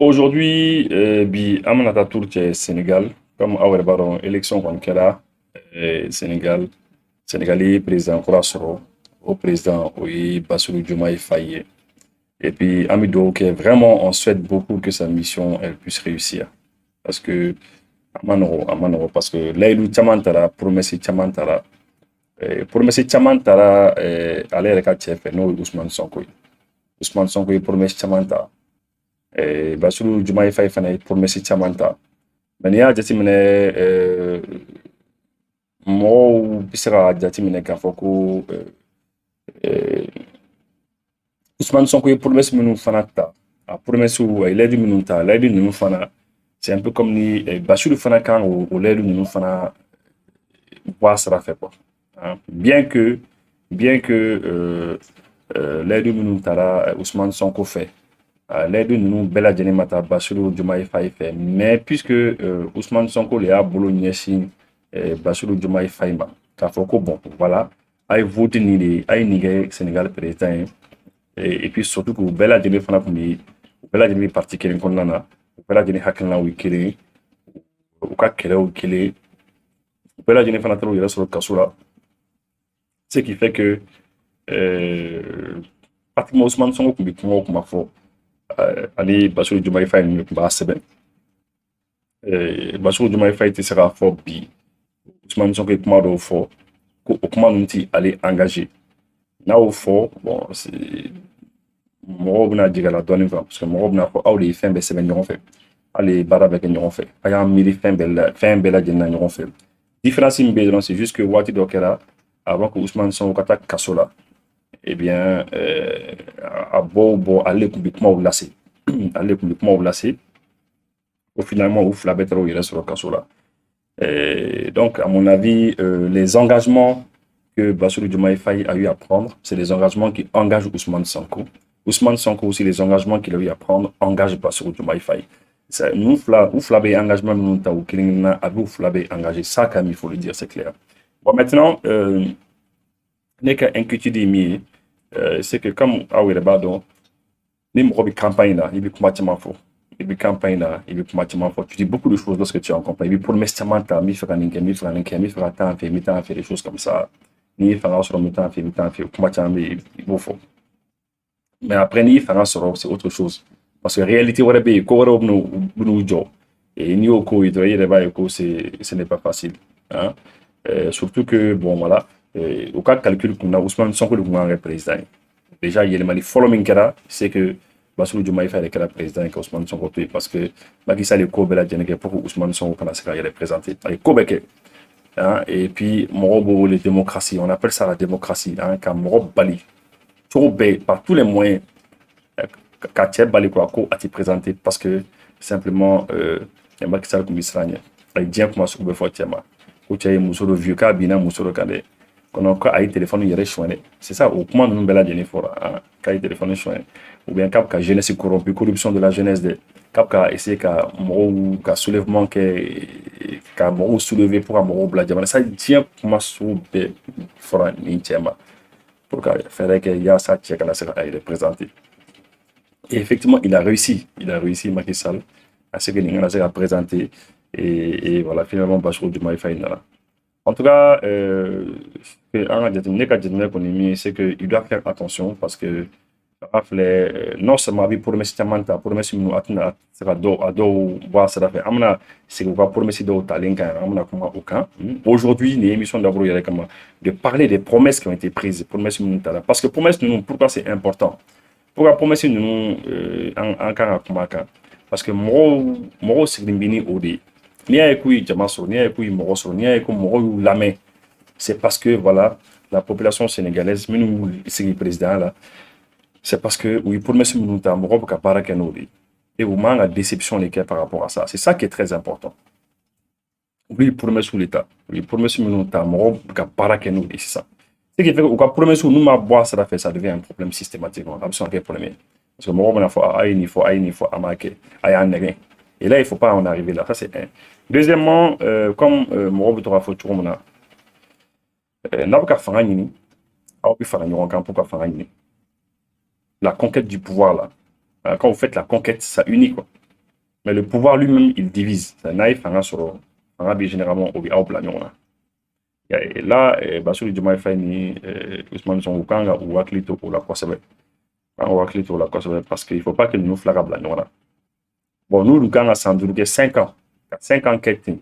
Aujourd'hui, bi Aminata Tour cɛ Sénégal comme aw yɛrɛ b'a dɔn élection kɔni kɛra Sénégal Sénégali président kura sɔrɔ o président o ye Bassirou Diomaye Faye ye et puis an bɛ dugawu kɛ vraiment on souhaite beaucoup que sa mission elle puisse réussir parce que a ma nɔgɔ parce que layidu caman tara promesse caman tara promesse caman tara ale yɛrɛ ka cɛ fɛ n'o ye Ousmane Sonko ye Ousmane Sonko ye promesse caman ta Bassirou Diomaye Faye fana ye promesse caman ta mɛ n'i y'a jateminɛ mɔgɔw bɛ se ka jateminɛ k'a fɔ ko Ousmane Sonko ye promesse minnu fana ta a promesse a ye layidu minnu ta layidu ninnu fana c'est un peu comme ni Bassirou fana kan o layidu ninnu fana bɔ a sira fɛ quoi hein. Bien que layidu minnu tara Ousmane Sonko fɛ layidu ninnu bɛɛ lajɛlen ma taa Bassirou Diomaye Faye fɛ mais puisque Ousmane Sonko le y'a bolo ɲɛsin Bassirou Diomaye Faye ma k'a fɔ ko bon voilà a ye vote nin de ye a ye nin kɛ Sénégal président ye et puis surtout k'u bɛɛ lajɛlen fana tun bɛ u bɛɛ lajɛlen bɛ parti kelen kɔnɔna na u bɛɛ lajɛlen hakilinaw ye kelen ye u ka kɛlɛw ye kelen ye u bɛɛ lajɛlen fana taara u yɛrɛ sɔrɔ kaso la ce qui fait que pratiquement Ousmane Sonko tun bɛ kuma o kuma fɔ ani Bassirou Diomaye Faye ninnu tun b'a sɛbɛn Bassirou Diomaye Faye tɛ se k'a fɔ bi Ousmane Sonko ye kuma dɔw fɔ ko o kuma ninnu tɛ ale engagé n'a y'o fɔ bon mɔgɔw bɛna jigin a la dɔɔnin quoi parce que mɔgɔw bɛna fɔ aw de ye fɛn bɛɛ sɛbɛn ɲɔgɔn fɛ hali ye baara bɛɛ kɛ ɲɔgɔn fɛ a y'an miiri fɛn bɛɛ lajɛlen na ɲɔgɔn fɛ différence min bɛ yen dɔrɔn c'est juste que waati dɔ kɛra avant que Ousmane Sonko ka taa kaso la eh bien a bɔ ale de tun bɛ kumaw lase ale de tun bɛ kumaw lase ko finalement u fila bɛɛ taara u yɛrɛ sɔrɔ kaso la donc à mon avis les engagements que Bassirou Diomaye Faye a eu à prendre, c'est des engagements qui engagent Ousmane Sonko. Ousmane Sonko aussi, les engagements qu'il a eu à prendre engagent Bassirou Diomaye Faye. Nous, Ouflabé engagement, nous, Taou Kilingna, Abou Ouflabé engagé. Ça, quand même, il faut le dire, c'est clair. Bon, maintenant, n'est qu'à inquiétude, c'est que comme Aoué Bado, les mots de campagne là, il y a complètement faux. Il y a campagne là, il y a complètement faux. Tu dis beaucoup de choses lorsque tu es en campagne. Il y a pour le mestement, il faut faire des choses comme ça. Ni fanga sɔrɔ mi t'an fɛ mi t'an fɛ kuma caman bɛ yen i b'o fɔ mais après n'i fanga sɔrɔ c'est autre chose parce que réalité wɛrɛ bɛ yen ko wɛrɛw bɛn'u jɔ et n'i y'o ko ye dɔrɔn i yɛrɛ b'a ye ko ce n'est pas facile hein. Surtout que bon voilà u ka calcul kun na Ousmane Sonko de tun kan kɛ président ye déjà yɛlɛmali fɔlɔ min kɛra c'est que Bassirou Diomaye Faye de kɛra président ye ka Ousmane Sonko to yen parce que Macky Sall ye ko bɛɛ lajɛlen kɛ pour que Ousmane Sonko kana se ka yɛrɛ présenter a ye ko bɛɛ kɛ hein, et puis mɔgɔw les démocraties on appelle ça la démocratie hein, ka mɔgɔ bali cogo bɛɛ par tous les moyens ka cɛ bali quoi ko a tɛ présenter parce que simplement Macky Sall tun bɛ siran ɲɛ a ye diɲɛ kuma sugu bɛɛ fɔ cɛ ma ko cɛ ye muso dɔ vieux k'a binna muso dɔ kan dɛ kɔnɔ ko a ye téléphone yɛrɛ suɲɛ dɛ c'est ça o kuma ninnu bɛɛ lajɛlen fɔra hein, k'a ye téléphone suɲɛ ou bien k'a bɛ ka jeunesse corrompue corruption de la jeunesse dɛ k'a bɛ ka essayer ka mɔgɔw ka soulèvement kɛ ka mɔgɔw soulever pour ka mɔgɔw bila jamana ça diɲɛ kuma sugu bɛɛ fɔra nin cɛ ma pour ka fɛɛrɛ kɛ yaasa cɛ kana se ka a yɛrɛ présenter et effectivement il a réussi Macky Sall à ce que nin kana se ka présenter et voilà finalement Bassirou Diomaye Faye nana en tout cas an ka jateminɛ ne ka jateminɛ kɔni min ye c'est que il doit faire attention parce que a filɛ non seulement a bɛ promesse caman ta promesse minnu a tɛna se ka a dɔw bɔ a sira fɛ an bɛna segin u ka promesse dɔw talen kan an bɛna kuma o kan aujourd'hui nin émission dabɔra yɛrɛ kama de parler des promesses qui ont été prises promesse minnu tala parce que promesse ninnu pourquoi c'est important pourquoi promesse ninnu an kan ka kuma kan parce que mɔgɔw sigilen bɛ ni o de ye n'i y'a ye k'u ye jama sɔrɔ n'i y'a ye k'u ye mɔgɔ sɔrɔ n'i y'a ye ko mɔgɔw y'u lamɛn c'est parce que voilà la population sénégalaise minnu y'u sigi président la c'est parce que oui, promesse minnu ta mɔgɔw bɛ ka baara kɛ n'o de ye et u man ka déception de kɛ par rapport à ça c'est ça qui est très important u ye promesse de ta u ye promesse minnu ta mɔgɔw bɛ ka baara kɛ n'o de ye sisan ce qui fait que u ka promesse n'u ma bɔ a sira fɛ ça devient un problème systématiquement a bɛ sɔn ka kɛ problème ye parce que mɔgɔw bɛna fɔ a ye nin fɔ a ye nin fɔ a m'a kɛ a y'an nɛgɛn et là il faut pas en arriver là ça c'est un deuxièmement comme mɔgɔw bɛ to k'a fɔ cogo min na n'a bɛ ka fanga ɲini aw bɛ fara ɲɔgɔn kan pour ka fanga ɲini la conquête du pouvoir là. Quand vous faites la conquête, ça unit quoi. Mais le pouvoir lui-même, il divise. C'est naïf, généralement, au plan. Et là, Bassirou Diomaye Faye ni Ousmane Sonko kanga ou Waklito pour la Kosovo. Parce qu'il ne faut pas que nous flagrons la noire. Bon, nous, nous avons 5 ans. 5 ans qu'est-ce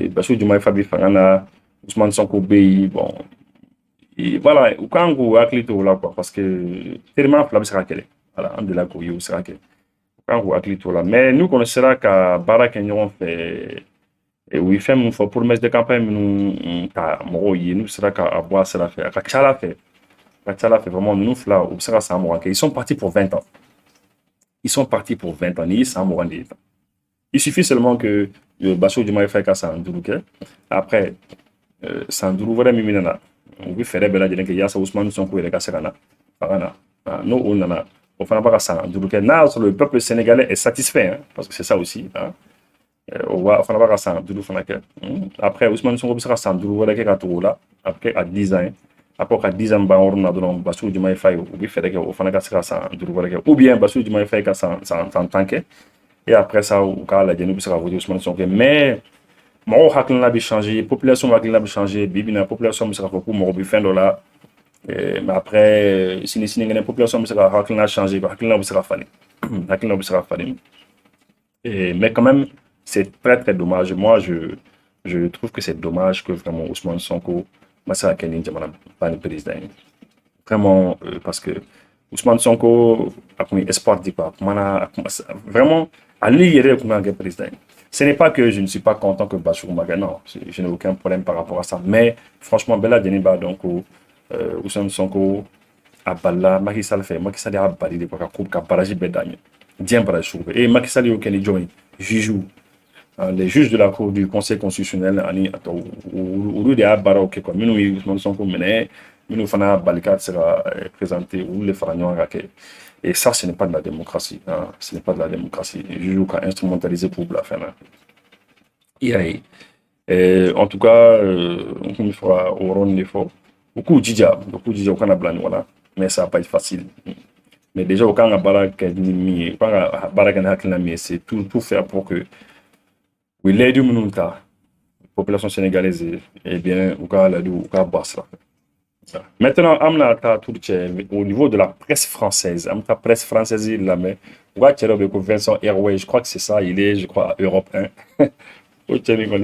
Bassirou Diomaye Faye Fangana, Ousmane Sonko Bey, bon. Et voilà, ou quand vous Waklito là, quoi, parce que tellement flamme sera qu'elle est. Voilà, on de la couille, sera qu'elle. Quand vous Waklito là. Mais nous, connaissons qu'à Barak et nous, fait. Et oui, fait une promesse de campagne, nous sera qu'à boire cela fait. À Tchala fait. Vraiment, nous, là, où sera ça, ils sont partis pour 20 ans. Ils sont partis pour 20 ans. Il suffit seulement que Bassirou Diomaye Faye fasse un doulouke. Après, Sandourou, voilà, Miminana. On veut faire bella dire que Yassa Ousmane Sonko et les Kasserana. Nous, on en a. On ne pas ça. Le peuple sénégalais est satisfait, hein, parce que c'est ça aussi. Hein. On va faire pas ça. Après, Ousmane Sonko sera Sandourou, voilà, qui est là. Après, à 10 ans. Après, à 10 ans, on a donné Bassirou Diomaye Faye, ou bien Bassirou Diomaye Faye, en tant que. Et après ça, au cas la Guinée sera voté Ousmane Sonko. Mais, mon haklan a changé, population a changé, bibina population sera pour mon fin $. Mais après, si la population sera haklan a changé, haklan sera fallu. Mais quand même, c'est très très dommage. Moi, je trouve que c'est dommage que vraiment Ousmane Sonko, Massa Kenin Djamana, pas le président. Vraiment, parce que Ousmane Sonko a comme espoir de quoi. Vraiment, aller y aller comme un président. Ce n'est pas que je ne suis pas content que Bassirou Maga, non, je n'ai aucun problème par rapport à ça. Mais franchement, Bella Djeniba, donc, Ousmane Sonko, Abala, Macky Sall fait, Macky Sall a balé des pokas, Kouka, Baraji Bedagne, Dien Barachou, et Macky Sall au Kenny Johnny, Jijou, les juges de la Cour du Conseil constitutionnel, au lieu de Abara, ok, quoi, nous, Ousmane Sonko mené, nous, Fana Balika sera présenté, ou les Faragnon Raké. Et ça, ce n'est pas de la démocratie. Hein. Ce n'est pas de la démocratie. Je joue qu'à instrumentaliser pour la fin. En tout cas, on fera au rond des fois. Beaucoup de au Canada, voilà. Mais ça va pas être facile. Mais déjà, au Canada, c'est tout faire pour que la population sénégalaise, eh bien, au Canada, basse. Maintenant, au niveau de la presse française, la presse française, Vincent Airway, je crois que c'est ça, il est, je crois, à Europe 1. Au Tchèque, on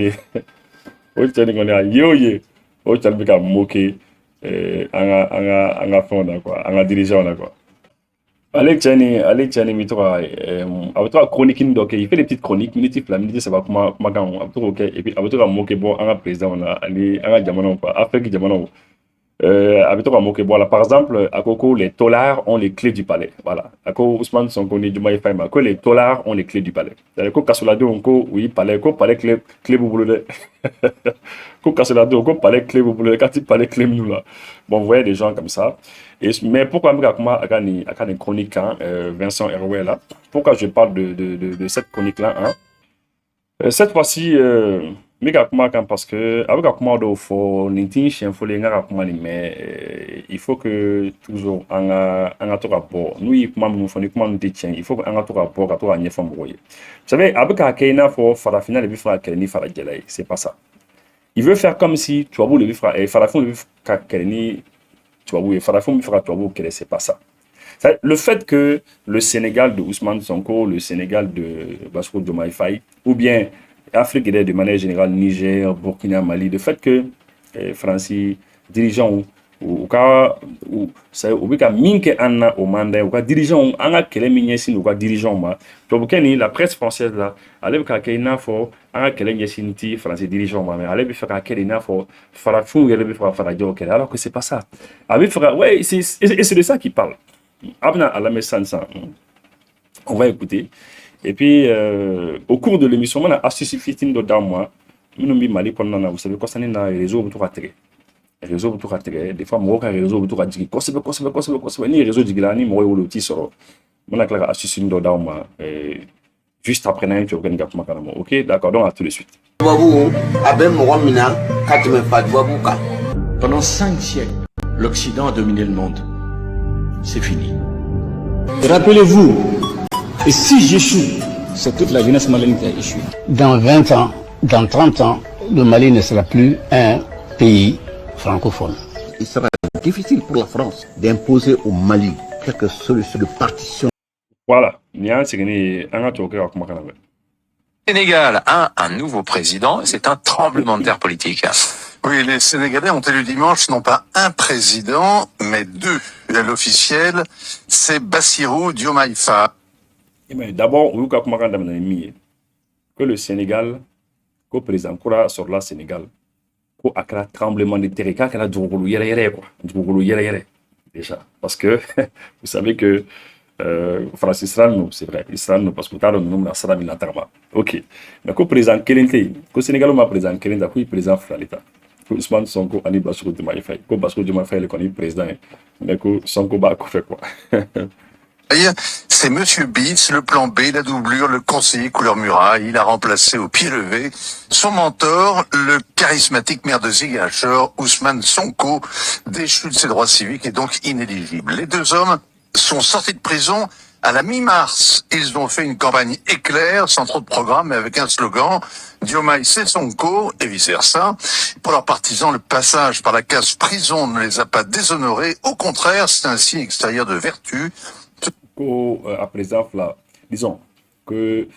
est à Yoye, au Tchèque, on a moqué, on a fond, quoi, on a dirigeant, quoi. Alec Tchani, chronique, il fait des petites chroniques, minute, ça va comment, ok, et puis, on a moqué, bon, on a président, on a diamant, quoi, Afrique, diamant. Par exemple, à Coco, les tolards ont les clés du palais. Voilà. À Coco, Ousmane Sonko, Diomaye Faye, que les tolards ont les clés du palais. À Coco, Kassolado, Onko, oui, palais, clé, vous voulez. Coco, Kassolado, Onko, palais, clé, vous voulez. Quand il palais, clé, nous là. Bon, vous voyez des gens comme ça. Mais pourquoi, à une chronique, Vincent Hervé, là, pourquoi je parle de cette chronique-là, hein? Cette fois-ci, parce que avec il faut que toujours un rapport nous il faut un rapport à vous savez avec c'est pas ça. Il veut faire comme si tu vois c'est pas ça. Le fait que le Sénégal de Ousmane Sonko, le Sénégal de Bassirou Diomaye Faye, ou bien Afrique de manière générale, Niger, Burkina, Mali, le fait que Francis, dirigeants, ou cas minke anna au mandat, ou cas dirigeants, en a quel est ou cas dirigeants, la presse française là, allez ka keina fo, en a quel est Francis dirigeants, mais allez faire quel est fo, farafou, alors que c'est pas ça. Ouais, c'est de ça qu'il parle. Abna à la message, on va écouter. Et puis, au cours de l'émission, on a assisté dans moi. Vous savez, quand on est dans les réseaux, on a les réseaux, des fois, on a les réseaux, on a dit, les réseaux de Gilani, on a assisté dans moi. Juste après, tu as ok, d'accord, donc à tout de suite. Pendant 5 siècles, l'Occident a dominé le monde. C'est fini. Rappelez-vous, et si j'échoue, C'est toute la jeunesse malienne qui a échoué. Dans 20 ans, dans 30 ans, le Mali ne sera plus un pays francophone. Il sera difficile pour la France d'imposer au Mali quelque solution de partition. Voilà. Nia Signi, un autre qui a commencé. Sénégal a un nouveau président et c'est un tremblement de terre politique. Oui, les Sénégalais ont élu dimanche non pas un président, mais deux. L'officiel, c'est Bassirou Diomaye Faye. D'abord, on va que le Sénégal, que le président Koura sur le Sénégal, que a tremblement de terre, qu'il a déjà. Parce que vous savez que France Israël, c'est vrai, Israël, parce que nous avons un tarma. Ok. Mais que le président Kelente, que le Sénégal a président Kelente, que le président Fralita, que Ousmane Sonko a dit Bassirou Diomaye Faye, que Bassirou Diomaye Faye est le président, mais que Sonko a fait quoi? C'est Monsieur Bis, le plan B, la doublure, le conseiller couleur muraille. Il a remplacé au pied levé son mentor, le charismatique maire de Ziguinchor, Ousmane Sonko, déchu de ses droits civiques et donc inéligible. Les deux hommes sont sortis de prison à la mi-mars. Ils ont fait une campagne éclair, sans trop de programme, mais avec un slogan « Diomaye c'est Sonko » et vice-versa. Pour leurs partisans, le passage par la case prison ne les a pas déshonorés. Au contraire, c'est un signe extérieur de vertu. À présent, disons que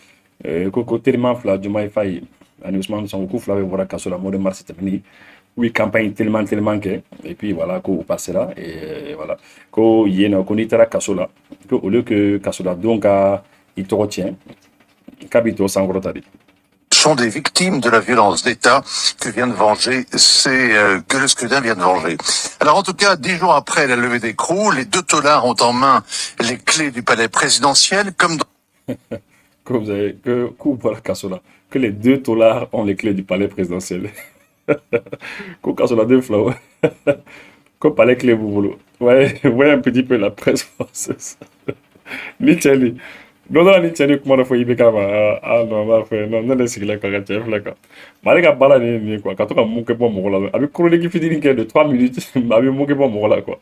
tellement Diomaye Faye, Ousmane Sonko, voilà qu'à la mois de mars, c'était fini. Oui, campagne tellement que, et puis voilà, qu'on passe là, et voilà. Qu'on y est, qu'on est à la Kassola, au lieu que Kassola, donc, il te retient, Kabito Sangrotari. Sont des victimes de la violence d'État que vient de venger, que le scrutin vient de venger. Alors en tout cas, 10 jours après la levée d'écrou, les deux tolards ont en main les clés du palais présidentiel, comme dans... Que vous avez, que les deux tolards ont les clés du palais présidentiel. Que Kassola deux fleurs. Que palais clés vous voulez. Ouais, voyez un petit peu la presse française. Nicheli. Non, ni cɛni kuma dɔ fɔ IBK ma non b'a fɛ non ne de sigilen ka cɛ filɛ kan mali ka baara de ye nin quoi ka to ka mun kɛ bɔ mɔgɔ la a bɛ chronique fitinin kɛ de 3 minutes a bɛ mun kɛ bɔ mɔgɔ la quoi.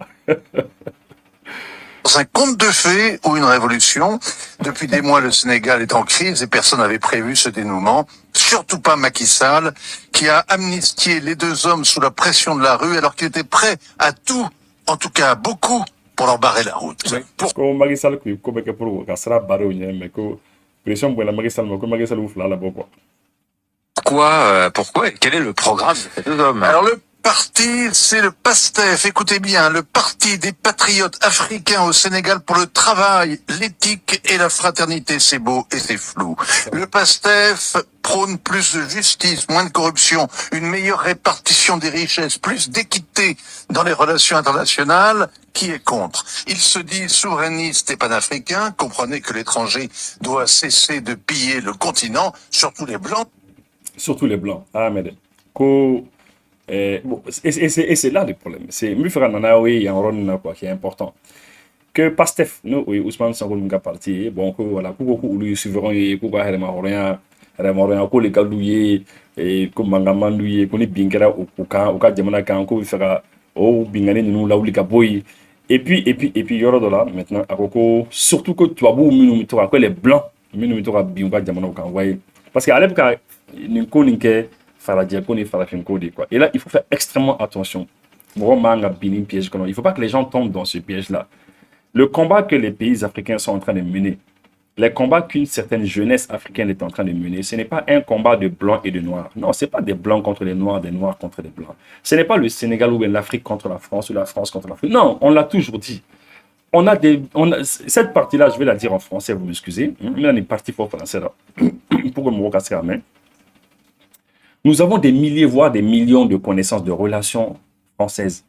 Un conte de fées ou une révolution. Depuis des mois, le Sénégal est en crise et personne n'avait prévu ce dénouement. Surtout pas Macky Sall, qui a amnistié les deux hommes sous la pression de la rue alors qu'il était prêt à tout, en tout cas à beaucoup, pour leur barrer la route. Ko Macky Sall ko bɛ kɛ pour ka sira barrer o ɲɛ mais ko pression bonya Macky Sall ma ko Macky Sall fila la bɔ quoi. Pourquoi et quel est le programme de ces deux hommes? Alors le parti, c'est le PASTEF, écoutez bien, le Parti des patriotes africains au Sénégal pour le travail, l'éthique et la fraternité. C'est beau et c'est flou. Le PASTEF prône plus de justice, moins de corruption, une meilleure répartition des richesses, plus d'équité dans les relations internationales. Qui est contre? Il se dit souverainiste et panafricain. Comprenez que l'étranger doit cesser de piller le continent, surtout les Blancs. Surtout les Blancs. Ah, mais bon, et c'est là le problème. C'est mieux faire un il y a un rôle quoi, qui est important. Que Pastef, nous, oui, Ousmane Sonko nous a parti. Bon, que voilà, que lui souverain, que quoi, que les galouillés, et que mangamandouillé, qu'on est bingera au cas jamana kan, qu'on fera au bingane nous là où les gaboy. Et puis, il y aura de là maintenant, à Coco, surtout que tu as beau minumito, que les blancs, minumito à binga jamana kan, voyez. Parce qu'à l'époque, nous connaissons quoi. Et là, il faut faire extrêmement attention. Il ne faut pas que les gens tombent dans ce piège-là. Le combat que les pays africains sont en train de mener, les combats qu'une certaine jeunesse africaine est en train de mener, ce n'est pas un combat de blancs et de noirs. Non, ce n'est pas des blancs contre les noirs, des noirs contre les blancs. Ce n'est pas le Sénégal ou l'Afrique contre la France ou la France contre l'Afrique. Non, on l'a toujours dit. Cette partie-là, je vais la dire en français, vous m'excusez. Mais on est parti pour français là. Pour que me casser la main. Nous avons des milliers, voire des millions de connaissances de relations françaises.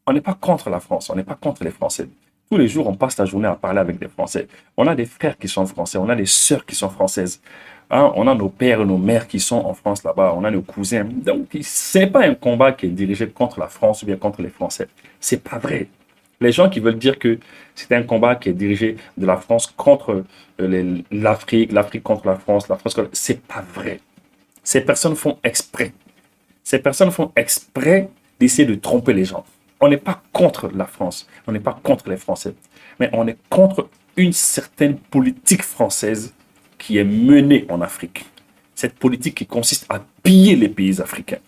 On n'est pas contre la France, on n'est pas contre les Français. Tous les jours, on passe la journée à parler avec des Français. On a des frères qui sont français, on a des sœurs qui sont françaises. Hein, on a nos pères et nos mères qui sont en France là-bas, on a nos cousins. Donc, ce n'est pas un combat qui est dirigé contre la France ou bien contre les Français. C'est pas vrai. Les gens qui veulent dire que c'est un combat qui est dirigé de la France contre l'Afrique, l'Afrique contre la France contre... C'est pas vrai. Ces personnes font exprès. Ces personnes font exprès d'essayer de tromper les gens. On n'est pas contre la France, on n'est pas contre les Français, mais on est contre une certaine politique française qui est menée en Afrique, cette politique qui consiste à piller les pays africains,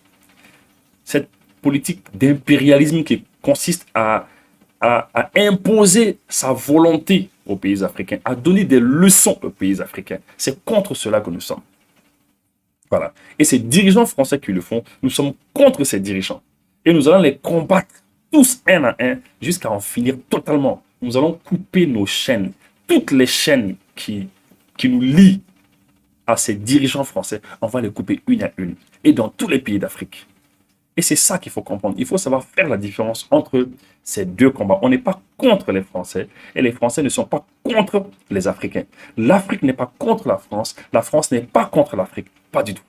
cette politique d'impérialisme qui consiste à imposer sa volonté aux pays africains, à donner des leçons aux pays africains. C'est contre cela que nous sommes. Voilà. Et ces dirigeants français qui le font, nous sommes contre ces dirigeants. Et nous allons les combattre tous un à un jusqu'à en finir totalement. Nous allons couper nos chaînes, toutes les chaînes qui nous lient à ces dirigeants français, on va les couper une à une. Et dans tous les pays d'Afrique. Et c'est ça qu'il faut comprendre. Il faut savoir faire la différence entre ces deux combats. On n'est pas contre les Français et les Français ne sont pas contre les Africains. L'Afrique n'est pas contre la France n'est pas contre l'Afrique. Pas du tout.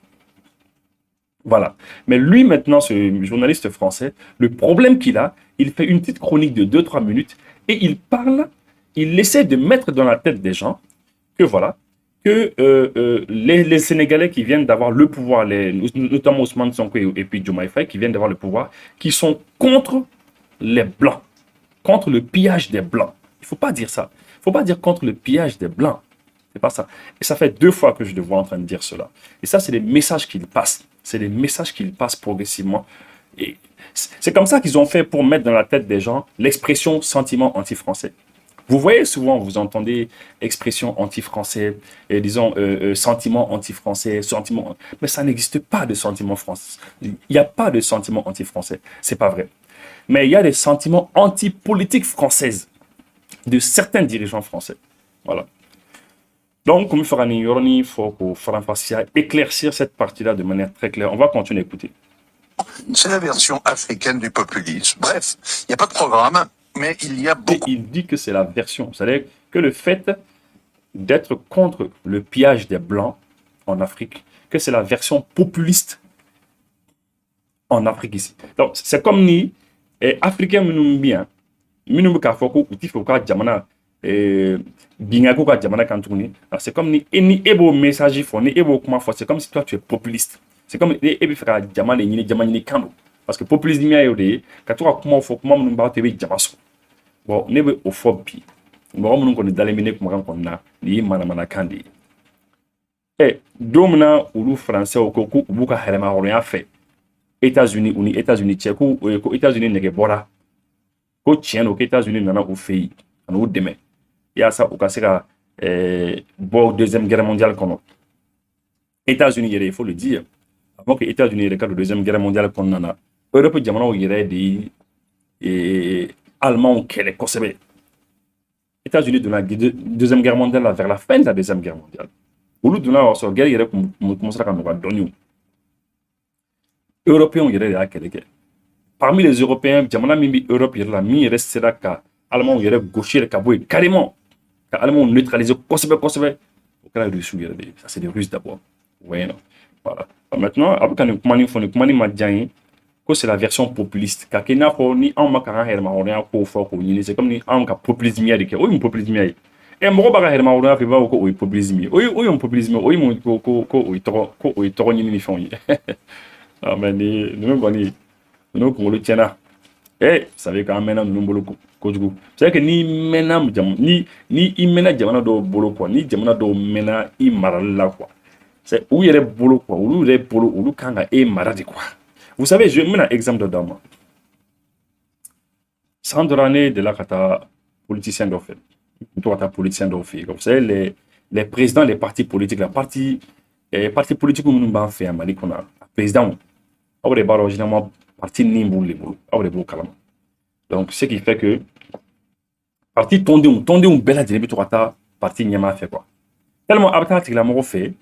Voilà. Mais lui, maintenant, ce journaliste français, le problème qu'il a, il fait une petite chronique de 2-3 minutes et il parle, il essaie de mettre dans la tête des gens que voilà, que les Sénégalais qui viennent d'avoir le pouvoir, notamment Ousmane Sonko et puis Diomaye Faye, qui viennent d'avoir le pouvoir, qui sont contre les Blancs, contre le pillage des Blancs. Il ne faut pas dire ça. Il ne faut pas dire contre le pillage des Blancs. C'est pas ça. Et ça fait 2 fois que je le vois en train de dire cela. Et ça, c'est des messages qu'il passe. C'est des messages qu'ils passent progressivement. Et c'est comme ça qu'ils ont fait pour mettre dans la tête des gens l'expression sentiment anti-français. Vous voyez souvent, vous entendez expression anti-français, et disons sentiment anti-français, sentiment... Mais ça n'existe pas de sentiment français. Il n'y a pas de sentiment anti-français. C'est pas vrai. Mais il y a des sentiments anti-politique française de certains dirigeants français. Voilà. Donc, comme il faut éclaircir cette partie-là de manière très claire. On va continuer à écouter. C'est la version africaine du populisme. Bref, il n'y a pas de programme, mais il y a beaucoup. Et il dit que c'est la version. C'est-à-dire que le fait d'être contre le pillage des Blancs en Afrique, que c'est la version populiste en Afrique ici. Donc, c'est comme ni Africain nous bien. Nous kafoko uti foka jamana bingaku ka jamana kantuni. C'est comme ni ebo message fo ni ebo comment fo, c'est comme si toi tu es populiste. C'est comme ebi fera jamana ni jamana ni kando. Parce que populisme ya yode ka to comment fo comment nous ba tebe jamaso. Bon, nebe o fo bi. Mo mo ko ni dalemine kuma kan konna ni mana kandi. Domina ulu français o ko ku buka helema rien fait. États-Unis tchèque ko États-Unis nege bora ko tien au États-Unis nana au pays en au demain il y a ça au kasera deuxième guerre mondiale qu'on États-Unis il faut le dire avant que États-Unis le cas de deuxième guerre mondiale qu'on nana Europe diamant il y aurait des allemands qui les conservaient États-Unis de la deuxième guerre mondiale vers la fin de la deuxième guerre mondiale au lieu de la sur guerre il y aurait commencé à nous donner Européens il y aurait quelqu'un parmi les Européens, jamana mimi Europe yɛrɛ la min yɛrɛ sera ka Allemands yɛrɛ gaucher ka bɔ carrément ka Allemands neutraliser kosɛbɛ o kɛra Russes yɛrɛ de ça c'est les Russes d'abord ouais non voilà maintenant après quand ni kumani ma diya que c'est la version populiste ka kɛ n'a fɔ ni anw ma ka an ka hɛrɛmahɔrɔnya ko fɔ k'o ɲini c'est comme ni anw ka populisme ya de kɛ o ye populisme ya ye mɔgɔ b'a ka hɛrɛmahɔrɔnya fɛ i b'a fɔ ko o ye populisme ye o ye populisme o ye mun ko o ye tɔgɔ ɲini ni fɛnw ye mais ni même kɔni nous pour le tiena savez quand même nous bolo kojugu c'est que ni mena ni imena jamana do bolo quoi ni jamana do mena I marala quoi c'est où yere bolo quoi où yere bolo où kanga maradi quoi vous savez je mets un exemple de dama Sandrane de la kata politicien d'office toi ta politicien d'office vous savez les présidents des partis politiques la parti politique où nous va faire Mali qu'on a président au départ généralement parti nimboul les bolo au début calme donc ce qui fait que parti tondé un bel adjectif to kata parti nyama fait quoi tellement abka tigla mo fait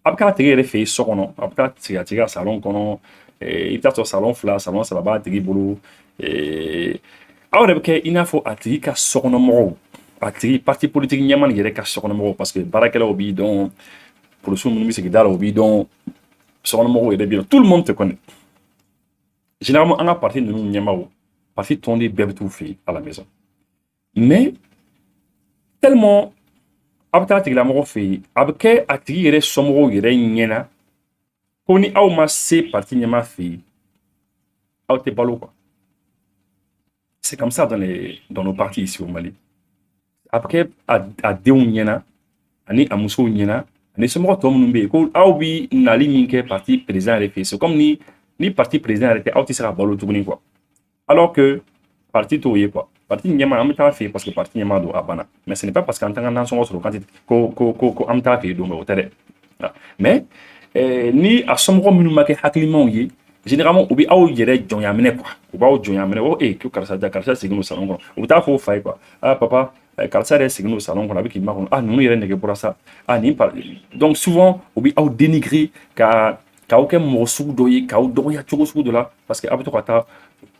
abka tigre fait sokono abka tiga salon kono il t'a salon fla salon ça va tigi bolo alors que il faut attirer ka sokono mo attirer parti politique nyama yere ka sokono mo parce que barakela obi donc pour le soum c'est que dala obi donc sokono mo et bien tout le monde te connaît. Généralement, on a parti de nous, parti tourner bébé tout fait à la maison. Mais, tellement, après que la mort fait, après attirer sommeau, il y a une qu'on y a au massé parti nyama fait, à te balo quoi. C'est comme ça dans nos partis ici au Mali. Après, à Déou Nyena, à Moussou Nyena, ani somɔgɔ tɔ minnu bɛ yen ko aw bi nali min kɛ parti président yɛrɛ fɛ yen c'est comme ni parti président yɛrɛ tɛ aw tɛ se ka balo tuguni quoi alors que parti t'o ye quoi parti ɲɛma an bɛ taa fɛ yen parce que parti ɲɛma don a banna mais ce n'est pas parce que an t'an ka nansɔngɔ sɔrɔ kan ko an bɛ taa fɛ yen don o tɛ dɛ mais ni a somɔgɔ minnu ma kɛ hakilimaw ye généralement u bɛ aw yɛrɛ jɔnya minɛ quoi u b'aw jɔnya minɛ ko ko karisa segin n'o salon kɔnɔ u bɛ taa fɔ o fa ye quoi papa karisa yɛrɛ segin n'o salon kɔnɔ a bɛ k'i makɔnɔ ninnu yɛrɛ nege bɔra sa nin donc souvent u bɛ aw dénigrer k'aw kɛ mɔgɔ sugu dɔ ye k'aw dɔgɔya cogo sugu dɔ la parce que aw bɛ to ka taa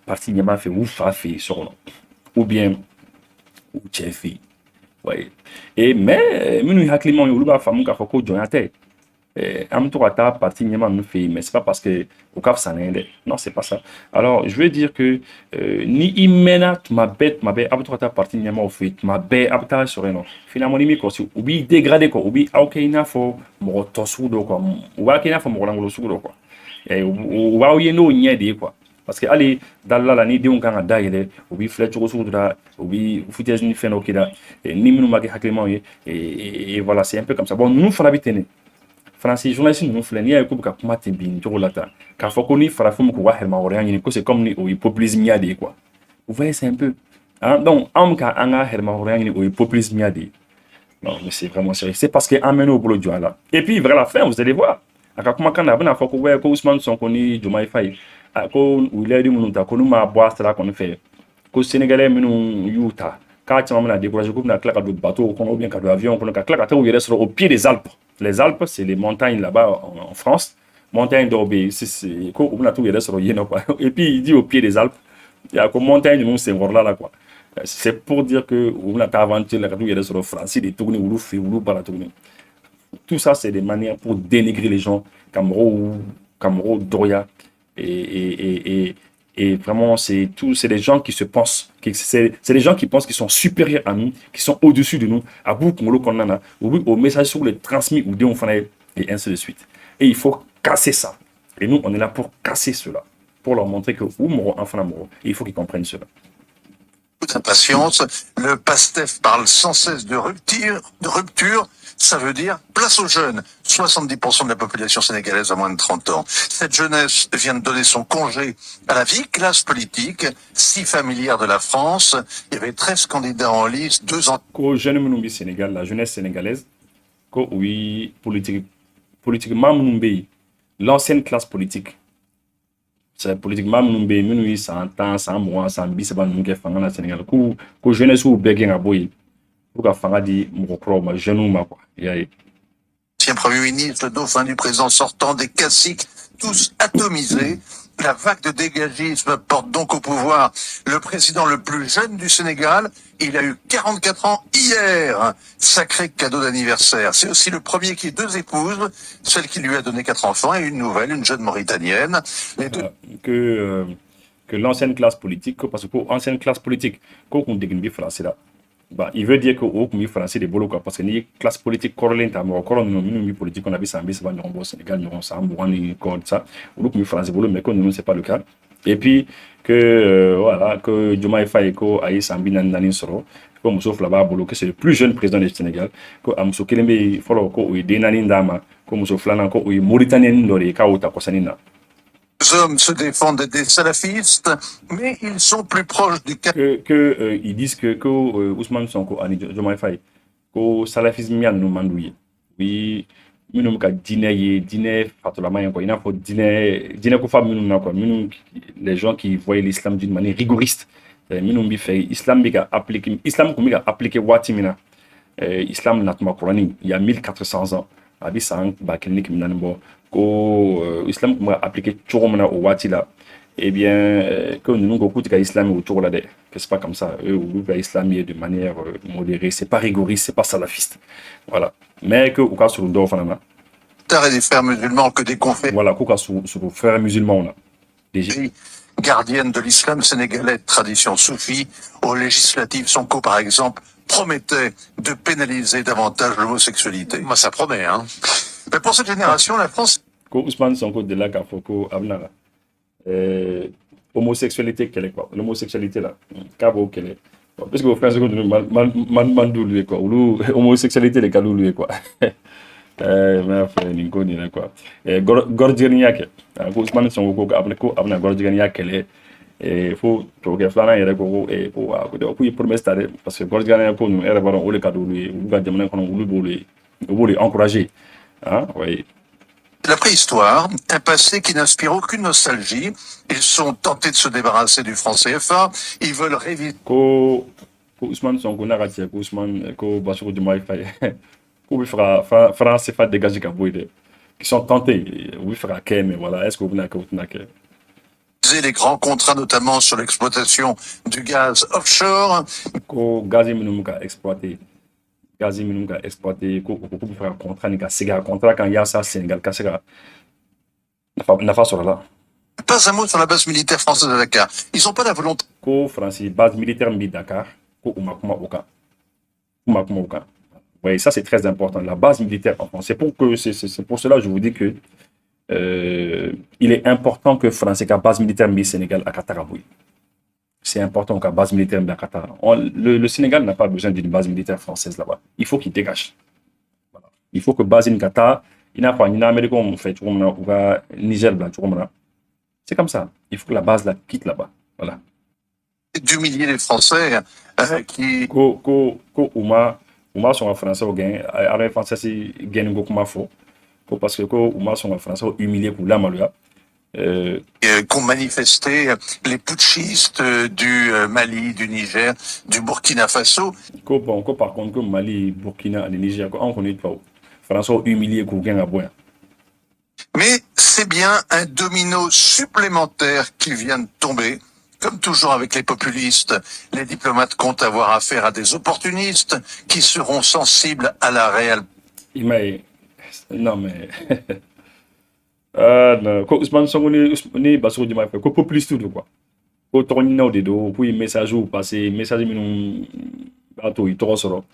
parti ɲɛma fɛ u fa fɛ yen so kɔnɔ ou bien u cɛ fɛ yen mais minnu ye hakilimaw ye olu b'a faamu k'a fɔ ko jɔnya tɛ an bɛ to ka taa parti ɲɛma ninnu fɛ yen mais c'est pas parce que u ka fisa n'an ye dɛ non c'est pas ça alors je veux dire que ni i mɛnna tuma bɛɛ a bɛ to ka taa parti ɲɛmaw fɛ yen tuma bɛɛ a bɛ taa sɔrɔ yen nɔ finalement ni min kɔlɔsi u b'i dégrader quoi u b'i aw kɛ i n'a fɔ mɔgɔ tɔ sugu dɔ quoi u b'a kɛ i n'a fɔ mɔgɔ lankolon sugu dɔ quoi u b'aw ye n'o ɲɛ de ye quoi parce que hali dalila la ni denw kan ka dayɛlɛ u b'i filɛ cogo sugu dɔ la u b'i foutaise ni fɛn dɔ k'i la ni minnu ma kɛ hakilimaw ye et voilà c'est un peu comme ça bon ninnu fana bɛ ten de Faransi journaliste ninnu filɛ n'i y'a ye k'u bɛ ka kuma ten bin cogo la tan k'a fɔ ko ni farafin k'u ka hɛrɛma wɛrɛya ɲini ko c'est comme ni o ye populisme ya de ye quoi vous voyez c'est un peu donc anw bɛ ka an ka hɛrɛma wɛrɛya ɲini o ye populisme ya de ye non mais c'est vraiment sérieux c'est parce que an mɛnna o bolo jɔ a la et puis vers la fin vous allez voir a ka kumakan na a bɛna fɔ ko ko Ousmane Sonko ni Diomaye Faye ko u lɛri minnu ta ko n'u ma bɔ a sira kɔni fɛ ko sénégalais minnu y'u ta k'a caman bɛna décourager k'u bɛna tila ka don bateau kɔnɔ ou bien ka don avion kɔnɔ ka tila ka taa u yɛrɛ sɔrɔ au pied des Alpes. Les Alpes, c'est les montagnes là-bas en France. Montagne d'Obé, c'est on a tout sur quoi. Et puis il dit au pied des Alpes, il y a comme montagne nous c'est là quoi. C'est pour dire que on a aventure là tout sur France, des tournées ou fait ou pas la tournée. Tout ça c'est des manières pour dénigrer les gens, Camaro, Doria et vraiment c'est des gens qui se pensent c'est des gens qui pensent qu'ils sont supérieurs à nous, qui sont au-dessus de nous, à bout qu'on en a, au message sur les transmis ou des et ainsi de suite. Et il faut casser ça. Et nous on est là pour casser cela, pour leur montrer que il faut qu'ils comprennent cela. Impatience, le PASTEF parle sans cesse de rupture, ça veut dire place aux jeunes. 70% de la population sénégalaise a moins de 30 ans. Cette jeunesse vient de donner son congé à la vieille classe politique, si familière de la France. Il y avait 13 candidats en lice, 2 ans. Jeune Sénégal, la jeunesse sénégalaise, oui, politiquement, l'ancienne classe politique. C'est politiquement nous nous 100 ans 100 mois 100 bis ba nous fanga na Sénégal ko jeunesse ou bégin a boy pour ka fanga di mo ko ma jeune ma quoi yaay Ancien Premier ministre, le dauphin du président sortant, des caciques, tous atomisés. La vague de dégagisme porte donc au pouvoir le président le plus jeune du Sénégal. Il a eu 44 ans hier. Sacré cadeau d'anniversaire. C'est aussi le premier qui ait 2 épouses, celle qui lui a donné 4 enfants et une nouvelle, une jeune mauritanienne. Les deux... que l'ancienne classe politique, parce que l'ancienne classe politique, qu'on déguine français là. Bah, il veut dire que au français des bolos parce que ni classe politique corrélée à mon corps nous politique on a vu ça au Sénégal nous ça comme ça au français bolo mais que nous c'est pas le cas et puis que voilà que Diomaye Faye ko ayi sambi nani soro ko muso flaba bolo que c'est le plus jeune président du Sénégal ko amso kelembe folo ko o de nani ndama ko muso flana ko o mauritanien ndori ka uta ko sanina. Les hommes se défendent des salafistes, mais ils sont plus proches du cas. Ils disent que Ousmane Sonko ani Diomaye Faye que salafisme ya nous mandouye. Oui, nous ka dîner fatolama quoi. Il faut dîner ko fa minnu na quoi. Les gens qui voyaient l'islam d'une manière rigoriste. Minnu bi fait islam bi ka appliquer islam ko mi ka appliquer watimina. Islam natma Qurani il y a 1400 ans. Abi sang ba clinique minanbo ko islam ko appliquer choromna au watila eh bien que nous ko kutika islam autour là de que c'est pas comme ça ou l'islam de manière modérée, c'est pas rigoriste, c'est pas salafiste, voilà, mais que au cas sur do fanana et des frères musulmans que des confrères voilà ko cas sur frères musulmans là déjà gardienne de l'islam sénégalais de tradition soufie aux législatives. Sonko par exemple promettait de pénaliser davantage l'homosexualité. Moi ça promet hein. Mais pour cette génération la France ko Ousmane Sonko de la Kafoko abnara homosexualité quelle est quoi l'homosexualité là kabo quelle est parce que au frère Sonko mandou lui quoi ou homosexualité les kalou lui quoi Mais frère Ninko ni là quoi. Gordigania ke. Ko Ousmane Sonko ko abna Gordigania kele. Et faut que flana yere ko e ko ko yi promesse tare parce que Gordigania ko nous era baron ole kadou lui ou ga jamana kono ulu boli encourager. Hein, oui. La préhistoire, un passé qui n'inspire aucune nostalgie. Ils sont tentés de se débarrasser du franc CFA. Ils veulent réviser. Ko Ousmane Sonko na ratia ko Ousmane ko Bassirou Diomaye Faye. Ko fera France CFA dégager ka boide. Qui sont tentés, oui fera que mais voilà, est-ce que vous n'avez que les grands contrats, notamment sur l'exploitation du gaz offshore. Ko gaz minumuka exploité. Gaz minumuka exploité ko fera contrat ni ka siga contrat quand il y a ça Sénégal ka siga. Na fa sur là. Pas un mot sur la base militaire française à Dakar. Ils n'ont pas la volonté. Ko France base militaire mi Dakar ko umakuma oka. Oui, ça c'est très important. La base militaire en France. C'est pour cela que je vous dis que il est important que France ait la base militaire mi Sénégal à Qatar. C'est important que la base militaire mi à Qatar. Le Sénégal n'a pas besoin d'une base militaire française là-bas. Il faut qu'il dégage. Voilà. Il faut que base in Qatar, il n'a pas une Amérique on fait ou Niger blanc. C'est comme ça. Il faut que la base la quitte là-bas. Voilà. D'humilier les Français qui. Uma sont en français au gain, avec français si gagne beaucoup ma faux, parce que Uma sont en français humilié pour la malheur. Qu'ont manifesté les putschistes du Mali, du Niger, du Burkina Faso. Par contre, que Mali, Burkina et Niger, on connaît pas. Français humilié pour gain à boire. Mais c'est bien un domino supplémentaire qui vient de tomber. Comme toujours avec les populistes, les diplomates comptent avoir affaire à des opportunistes qui seront sensibles à la réelle. Non mais... non, ko Ousmane Sonko ni Bassirou Diomaye Faye ko populiste tout quoi. Ko toni na de do pour message ou passer message minum bato itoro soro.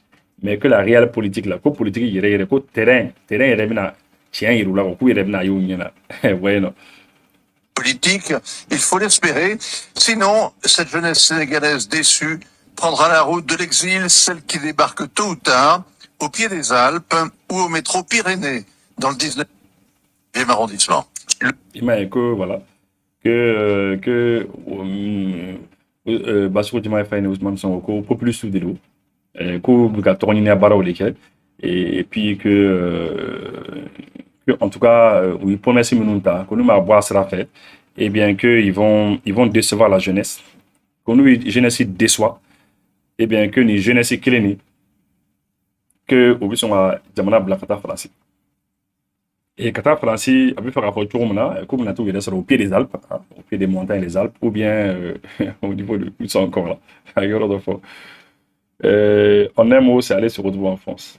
Mais que la réelle politique là, ko politique yere ko terrain yere bina tien yiru la ko yere bina yo nyana. Ouais non. Politique, il faut l'espérer. Sinon, cette jeunesse sénégalaise déçue prendra la route de l'exil, celle qui débarque tôt ou tard au pied des Alpes ou au métro Pyrénées, dans le 19e arrondissement. Que voilà, Bassirou Diomaye Faye et Ousmane Sonko populiste de l'eau, que buka tourner à barreau lesquels, et puis en tout cas, oui, pour merci Minunta, que nous m'avoir sera fait, et bien qu'ils vont décevoir la jeunesse, que nous jeunesse déçoit, et bien que les jeunesses qui que au bout sont à Jamana Blakata français. Et Qatar français a pu faire un retour comme on a tout au pied des Alpes, hein, au pied des montagnes des Alpes, ou bien au niveau de ils sont encore là. En un mot, c'est aller se retrouver en France.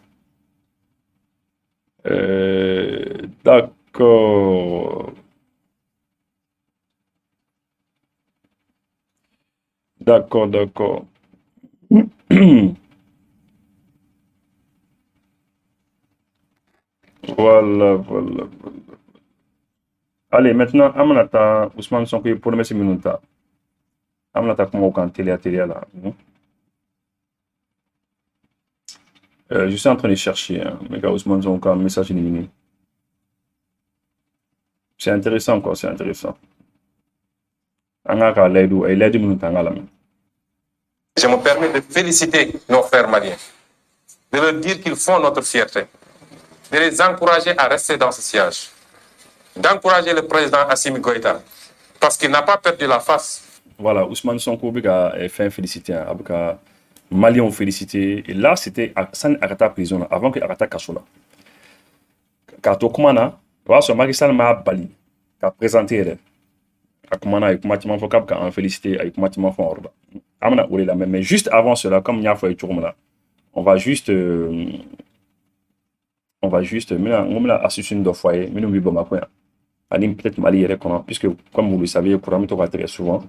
D'accord. D'accord. Voilà. Allez, maintenant, Amanata, Ousmane Sonko, pour le messie Minuta. Amanata, comment on télé là. Je suis en train de chercher, mes gars, Ousmane Sonko, un message éliminé. C'est intéressant, quoi, c'est intéressant. Je me permets de féliciter nos frères maliens, de leur dire qu'ils font notre fierté, de les encourager à rester dans ce siège, d'encourager le président Assimi Goïta, parce qu'il n'a pas perdu la face. Voilà, Ousmane Sonko a fait féliciter, Maliens ont félicité, et là c'était San Arata prison, avant que Arata Kachola. Car Tokumana, ce Marisal m'a bali, qu'a présenté, a félicité, mais juste avant cela, comme il y a fait on va juste associer une foyer, mais nous peut-être Mali puisque comme vous le savez, très souvent,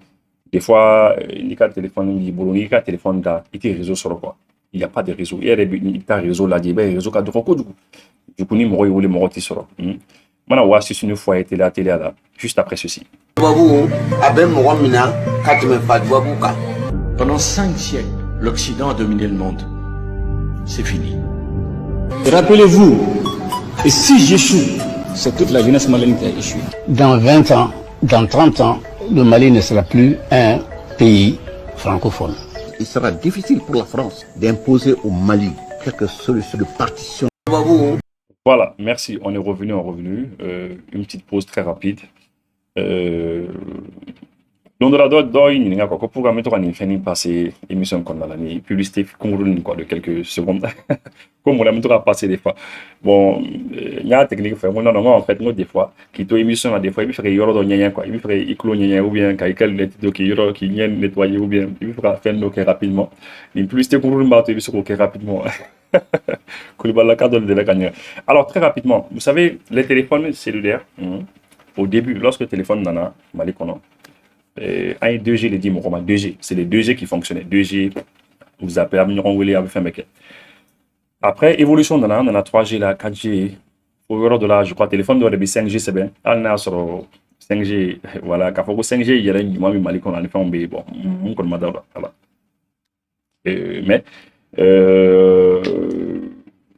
des fois, il y a téléphone, il y a téléphone, il y a réseau sur quoi. Il n'y a pas de réseau. Il y a des réseaux là, il y a des réseaux qui sont du coup, il y a maintenant, on va associer une foyer télé là, juste après ceci. Pendant 5 siècles, l'Occident a dominé le monde. C'est fini. Rappelez-vous, Et si j'échoue, c'est toute la jeunesse malienne qui a échoué. Dans 20 ans, dans 30 ans, le Mali ne sera plus un pays francophone. Il sera difficile pour la France d'imposer au Mali quelque solution de partition. Voilà, merci. On est revenu. Une petite pause très rapide. Donc, de la il y a quoi pour mettre en fin passer émission qu'on a l'année, publicité quoi de quelques secondes. Comme on a mis à passer des fois. Bon, il y a une technique fait. Non, en fait, moi, des fois, qui to émission, des fois, il fait yoro de quoi. Il fait iclo ou bien, quand il net qui yoro, qui n'y nettoyer ou bien, il fait faire donc rapidement. Une publicité qu'on roule battre, il se rapidement. Alors, très rapidement, vous savez, les téléphones cellulaires, au début, lorsque le téléphone nana, malikono, 2G, les 10 mots, 2G, c'est les 2G qui fonctionnaient. 2G, vous appelez, après, évolution dans la 3G, la 4G, au euro de là, je crois, téléphone doit être 5G, c'est bien. On a sur 5G, voilà, quand faut 5G, il y a une moi, Mali, qu'on a fait un bé, bon, on connaît pas voilà. Mais,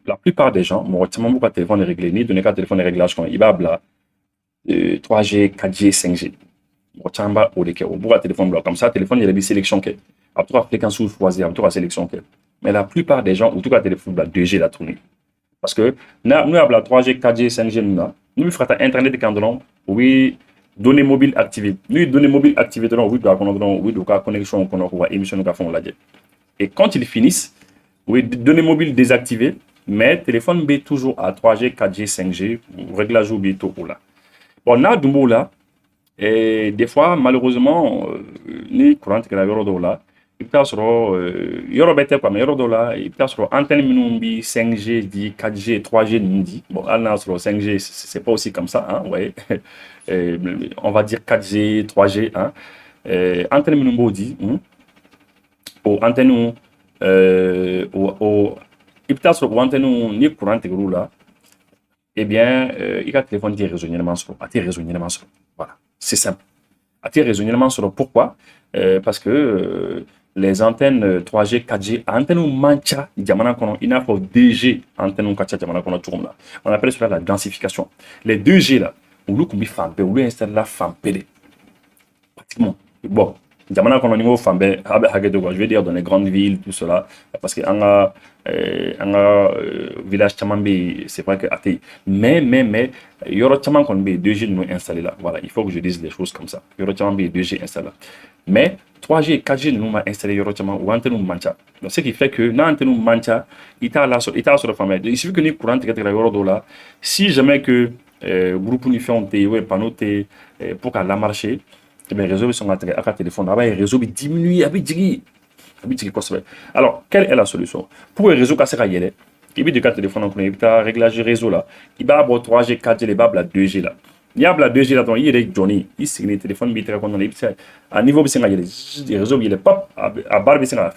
la plupart des gens, mon beaucoup de téléphone est réglé, ni donner qu'un téléphone est réglage, quand il va bla, 3G, 4G, 5G. Chamba au téléphone bloc comme ça téléphone il y a des sélections qui à trois fréquences ou choisir à trois sélections mais la plupart des gens ou tout cas téléphone bloc 2G la tournée parce que nous avons la 3G 4G 5G nous fera internet de candidats oui données mobiles activées nous données mobiles activées donc oui donc connexion qu'on a émission nous font là et quand ils finissent oui données mobiles désactivées mais téléphone B toujours à 3G 4G 5G réglage ou bientôt là bon na dumbo là. Et des fois, malheureusement, ni courant que la yoro là, il peut sur yoro bête quoi, mais yoro là, il peut sur antenne minumbi 5G, dit 4G, 3G dit. Bon, là sur 5G, c'est pas aussi comme ça, hein, ouais. On va dire 4G, 3G, hein. Antenne minumbo dit, au antenne au il peut sur antenne ni courant que là, eh bien, il a téléphone dit raisonnement sur, raisonnement sur, voilà. C'est simple. Attirer raisonnement sur le pourquoi. Parce que les antennes 3G, 4G, antenne mancha, il y a 2G, antenne 4G, on appelle cela la densification. Les 2G là, on loue installe la femme PD. Pratiquement. Bon. Je vais dire dans les grandes villes, tout cela, parce que en village c'est vrai que mais il y aura tellement qu'on 2G nous installé là. Voilà, il faut que je dise les choses comme ça. Il y aura tellement 2G installé là. Mais 3G, 4G nous m'a installé il y aura tellement ou antenne mancha. Donc ce qui fait que dans antenne mancha, il t'a là sur la famille. Il suffit que nous courant là. Si jamais que groupe nous fait un ouais panneau pour qu'elle la marcher. Les réseaux sont à téléphone, les réseaux diminuent, alors, quelle est la solution? Pour les réseaux cassés, il y a des téléphones, il y a un réglage réseau là, il y a 3G, 4G, il y a 2G là. Il y a 2G là, il y a Johnny, il y a des téléphones, à niveau, il y a des réseaux, il y a pas à barre, il y a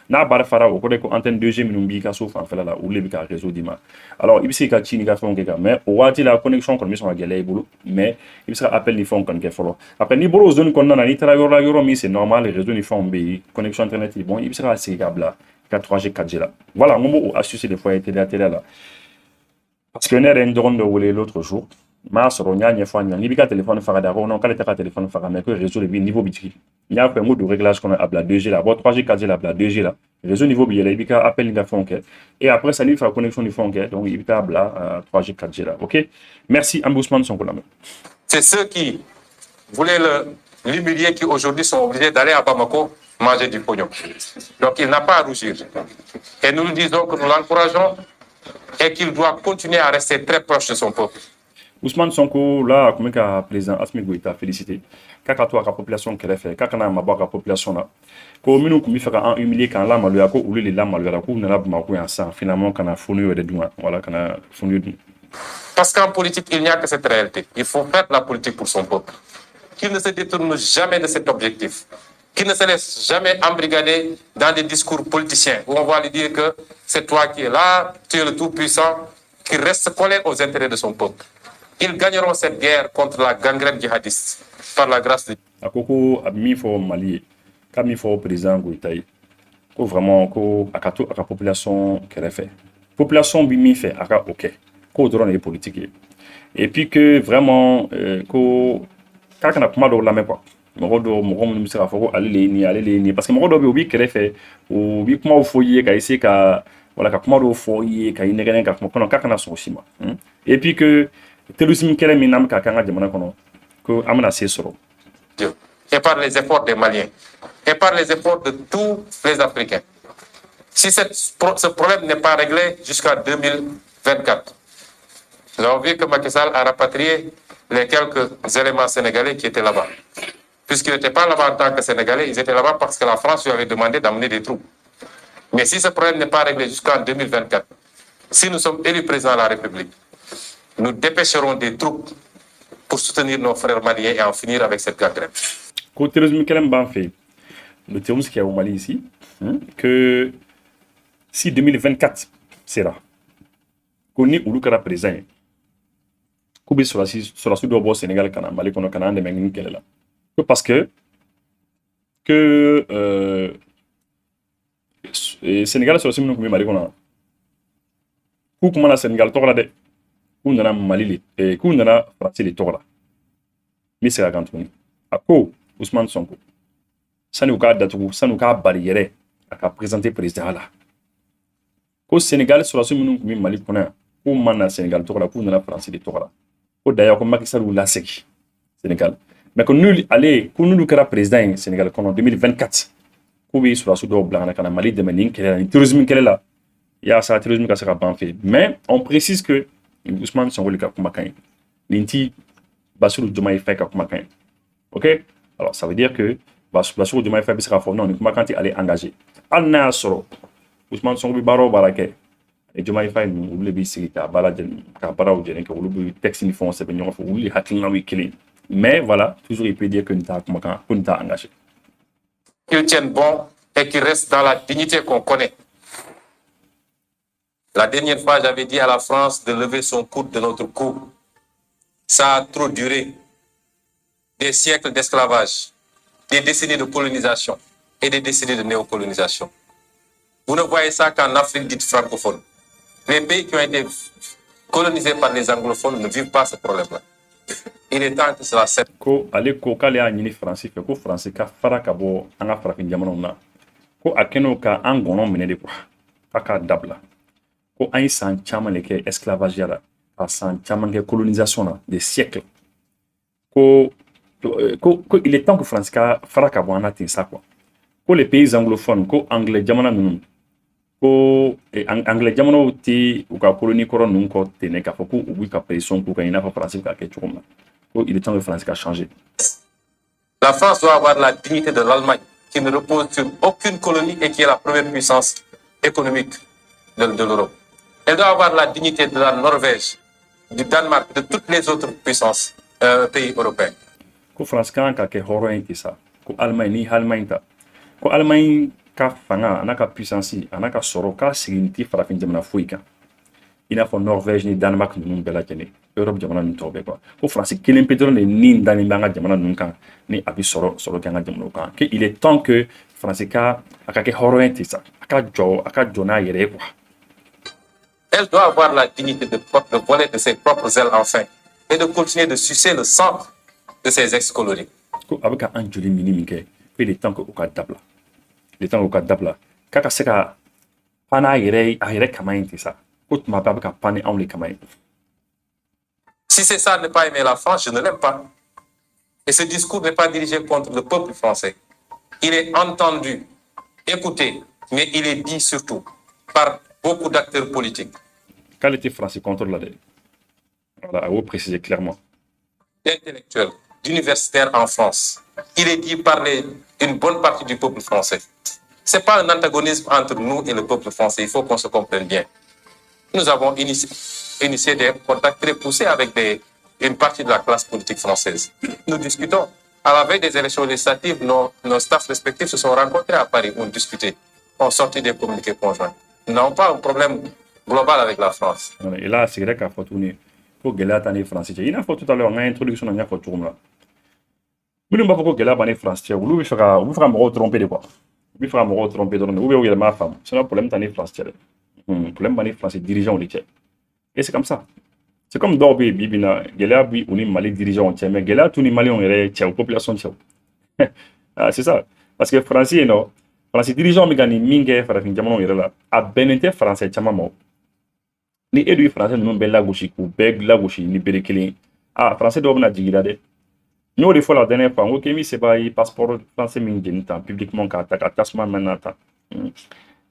na bar fara o ko antenne 2G minum bi ka so fan fela la ou le bi ka réseau dima alors il ka chini ka fon ke ka mais o wati la connexion kon mission gele bulu mais il sera appel ni fon kon ke folo après ni bolo zone kon na ni tra yoro mi c'est normal les réseaux ni fon bi connexion internet bon il sera assez câble là 3G 4G là voilà mon mot astuce des fois était là parce que n'est rien de l'autre jour ma soro nya fois nya ni bi ka téléphone fara da non kala ta téléphone fara mais que réseau le bi niveau bitiki il y a un mode de réglage qu'on a la 2G là, 3G, 4G là, 2G là. Réseau niveau billet là, il y a appel il font et après ça lui fait la connexion du fond donc il y a là 3G, 4G là. OK. Merci Ambousman son collègue. C'est ceux qui voulaient l'humilier qui aujourd'hui sont obligés d'aller à Bamako manger du pognon. Donc il n'a pas à rougir. Et nous disons que nous l'encourageons et qu'il doit continuer à rester très proche de son peuple. Ousmane Sonko, là, comme le président Assimi Goïta, félicité. Kaka toi, la population qui a fait, kaka na ma la population là. Comme nous, comme il fait un humilié quand l'âme lui a co, ou les lames lui a co, n'a pas marqué un sang. Finalement, quand on a fourni des douans, voilà, quand on a fourni. Parce qu'en politique, il n'y a que cette réalité. Il faut faire la politique pour son peuple. Qu'il ne se détourne jamais de cet objectif. Qu'il ne se laisse jamais embrigader dans des discours politiciens où on va lui dire que c'est toi qui es là, tu es le tout-puissant, qu'il reste collé aux intérêts de son peuple. Ils gagneront cette guerre contre la gangrène djihadiste par la grâce de Dieu. Akoko mi fo Mali, comme il faut président Goïtaï, ko vraiment ko akato aka population qu'elle fait. Population bi mi fait aka OK. k'o dɔrɔn de ye politique ye et puis que vraiment ko k'a kana kuma dɔw lamɛn quoi mɔgɔ minnu bɛ se k'a fɔ ko ale de ye nin ye ale de ye nin ye parce que mɔgɔ dɔw bɛ yen u b'i kɛrɛfɛ u b'i kumaw fɔ i ye ka essayer ka voilà ka kuma dɔw fɔ i ye ka i nɛgɛnɛ ka kuma kɔnɔ k'a kana sɔn o si ma et puis que terrorisme kɛlɛ min n'an bɛ ka kɛ an ka jamana kɔnɔ ko an bɛna se sɔrɔ. Et par les efforts des Maliens et par les efforts de tous les Africains. Si ce problème n'est pas réglé jusqu'en 2024, nous avons vu que Macky Sall a rapatrié les quelques éléments sénégalais qui étaient là-bas. Puisqu'ils n'étaient pas là-bas en tant que Sénégalais, ils étaient là-bas parce que la France lui avait demandé d'amener des troupes. Mais si ce problème n'est pas réglé jusqu'en 2024, si nous sommes élus président de la République, nous dépêcherons des troupes pour soutenir nos frères maliens et en finir avec cette gangrène. Le terrorisme qui est au Mali ici, que si 2024 sera, qu'on est ou présent, qu'on est sur la sud au Sénégal, qu'on a Mali, qu'on a Canada, parce que Sénégal sur le sud Mali, qu'on a comment la Sénégal tord là, qu'on a Mali, qu'on a France les tord là, mais c'est la grande à quoi Ousmane Sonko. Ça nous a barrière à présenter président là. Au Sénégal, sur la semaine où Mali connaît, où man Sénégal tour la pour la France de tour là. Au d'ailleurs comme Macky Sall ou la Sénégal. Mais que nous allez, que nous kera président Sénégal en 2024. Où sur la sous blanc na Mali de mening quel est le terrorisme quel est là. Il y a ça terrorisme qui sera pas fait. Mais on précise que Ousmane Sonko le cap makan. Linti Bassirou Diomaye Faye cap makan. OK? Alors ça veut dire que Bassirou Diomaye Faye sera fort non, ni kuma kanti aller engagé. Alna soro. Ousmane Sonko bi baro barake. Et Diomaye Faye nous voulait bi sigi ka bala ka baraw jene que wulu bi texte ni fon se be ñoko wuli hakilna wi kili. Mais voilà, toujours il peut dire que nous t'as engagé. Qu'ils tiennent bon et qu'ils restent dans la dignité qu'on connaît. La dernière fois, j'avais dit à la France de lever son coude de notre cou. Ça a trop duré. Des siècles d'esclavage, des décennies de colonisation et des décennies de néocolonisation. Vous ne voyez ça qu'en Afrique dite francophone. Les pays qui ont été colonisés par les anglophones ne vivent pas ce problème-là. Il est temps que cela cesse. Ko ale ko kale a ɲini Faransi fɛ ko Faransi ka fara ka bɔ an ka farafin jamanaw na ko a kɛnɛ ka an gɔnɔ minɛ de quoi a k'a dabila ko an ye san caman de kɛ esclavage la ka san caman kɛ colonisation na des siècles ko il est temps que Faransi ka fara ka bɔ an na ten sa quoi ko les pays anglophones ko anglais jamana ninnu ko anglais jamanaw tɛ u ka colonie kɔrɔ ninnu kɔ ten k'a fɔ ko u b'i ka pression k'u kan i n'a fɔ Faransi bɛ k'a kɛ cogo min na. Il est temps que France a changé. La France doit avoir la dignité de l'Allemagne, qui ne repose sur aucune colonie et qui est la première puissance économique de l'Europe. Elle doit avoir la dignité de la Norvège, du Danemark, de toutes les autres puissances pays européens. Ko France kan ka ke horo enti sa. Ko Allemagne ni Allemagne ta. Ko Allemagne ka fanga anaka puissance anaka soro ka siginti farafin jamana foika. Ina fo Norvège ni Danemark nunu bela jene. Europe jamana nun tobe quoi. Ko France kelen pedro ne nin dani banga jamana nun kan ni abi soro kanga jamana kan. Que il est temps que France ka akake horo enti sa. Aka jona yere quoi. Elle doit avoir la dignité de voler de ses propres ailes enfin et de continuer de sucer le sang de ses ex-colonies. Ko abaka anjuli minimi ke. Il est temps que oka dabla. Il est temps que oka dabla. Kaka seka pana yere kamainti sa. Si c'est ça, ne pas aimer la France, je ne l'aime pas. Et ce discours n'est pas dirigé contre le peuple français. Il est entendu, écouté, mais il est dit surtout par beaucoup d'acteurs politiques. Qualité français contre la dette. Voilà, à vous préciser clairement. D'intellectuels, d'universitaires en France. Il est dit par une bonne partie du peuple français. Ce n'est pas un antagonisme entre nous et le peuple français. Il faut qu'on se comprenne bien. Nous avons initié des contacts très poussés avec une partie de la classe politique française. Nous discutons. À la veille des élections législatives, nos staffs respectifs se sont rencontrés à Paris, ont discuté, ont sorti des communiqués conjoints. Nous n'avons pas un problème global avec la France. Et là, c'est vrai qu'à Fortuné, pour Gela Tani français, il a fait tout à l'heure une introduction dans la Fortune. Vous ne pouvez pas que Gela Tani français, vous fera me tromper de quoi? Vous fera me tromper de vous voyez ma femme. C'est un problème Tani français. Problème Tani français, dirigeant au lycée. Et c'est comme ça. C'est comme dɔw bɛ yen bi bi in na gɛlɛya bi u ni Mali dirigeants cɛ mais gɛlɛya t'u ni Maliens yɛrɛ cɛ o population cɛ o. Ah, c'est ça parce que France yen nɔ France dirigeant bɛ ka nin min kɛ farafin jamanaw yɛrɛ la a bɛnnen tɛ français caman ma o. Ni e dun ye français ninnu bɛɛ lagosi k'u bɛɛ lagosi ni bere kelen ye ah français dɔw bɛna jigin i la dɛ. N y'o de fɔ la dernière fois n ko k'e min se b'a ye passeport français min jeni tan publiquement k'a ta ka tasuma mɛn tan.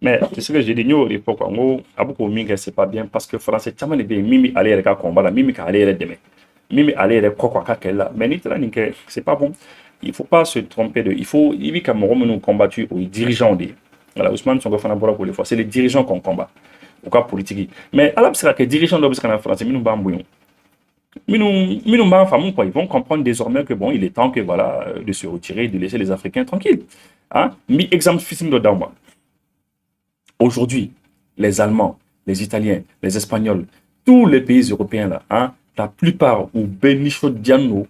Mais c'est ce que j'ai dit, n y'o de fɔ quoi n ko a bɛ k'o min kɛ c'est pas bien parce que français caman de bɛ yen min bɛ ale yɛrɛ ka combat la min bɛ k'ale yɛrɛ dɛmɛ min bɛ ale yɛrɛ kɔ a ka kɛlɛ la mais n'i taara nin kɛ c'est pas bon. Il faut pas se tromper de il faut i bɛ ka mɔgɔ minnu combattu o ye dirigeants de ye voilà Ousmane Sonko fana bɔra k'o de fɔ c'est les dirigeants qu'on combat u ka politique mais ala bɛ se ka kɛ dirigeant dɔ bɛ se ka na français minnu b'an bonya minnu b'an faamu quoi ils vont comprendre désormais que bon il est temps que voilà de se retirer de laisser les Africains tranquilles hein. Mi exemple fitinin dɔ d'aw ma aujourd'hui les Allemands les Italiens les Espagnols tous les pays européens là hein la plupart u bɛɛ nisɔndiya n'o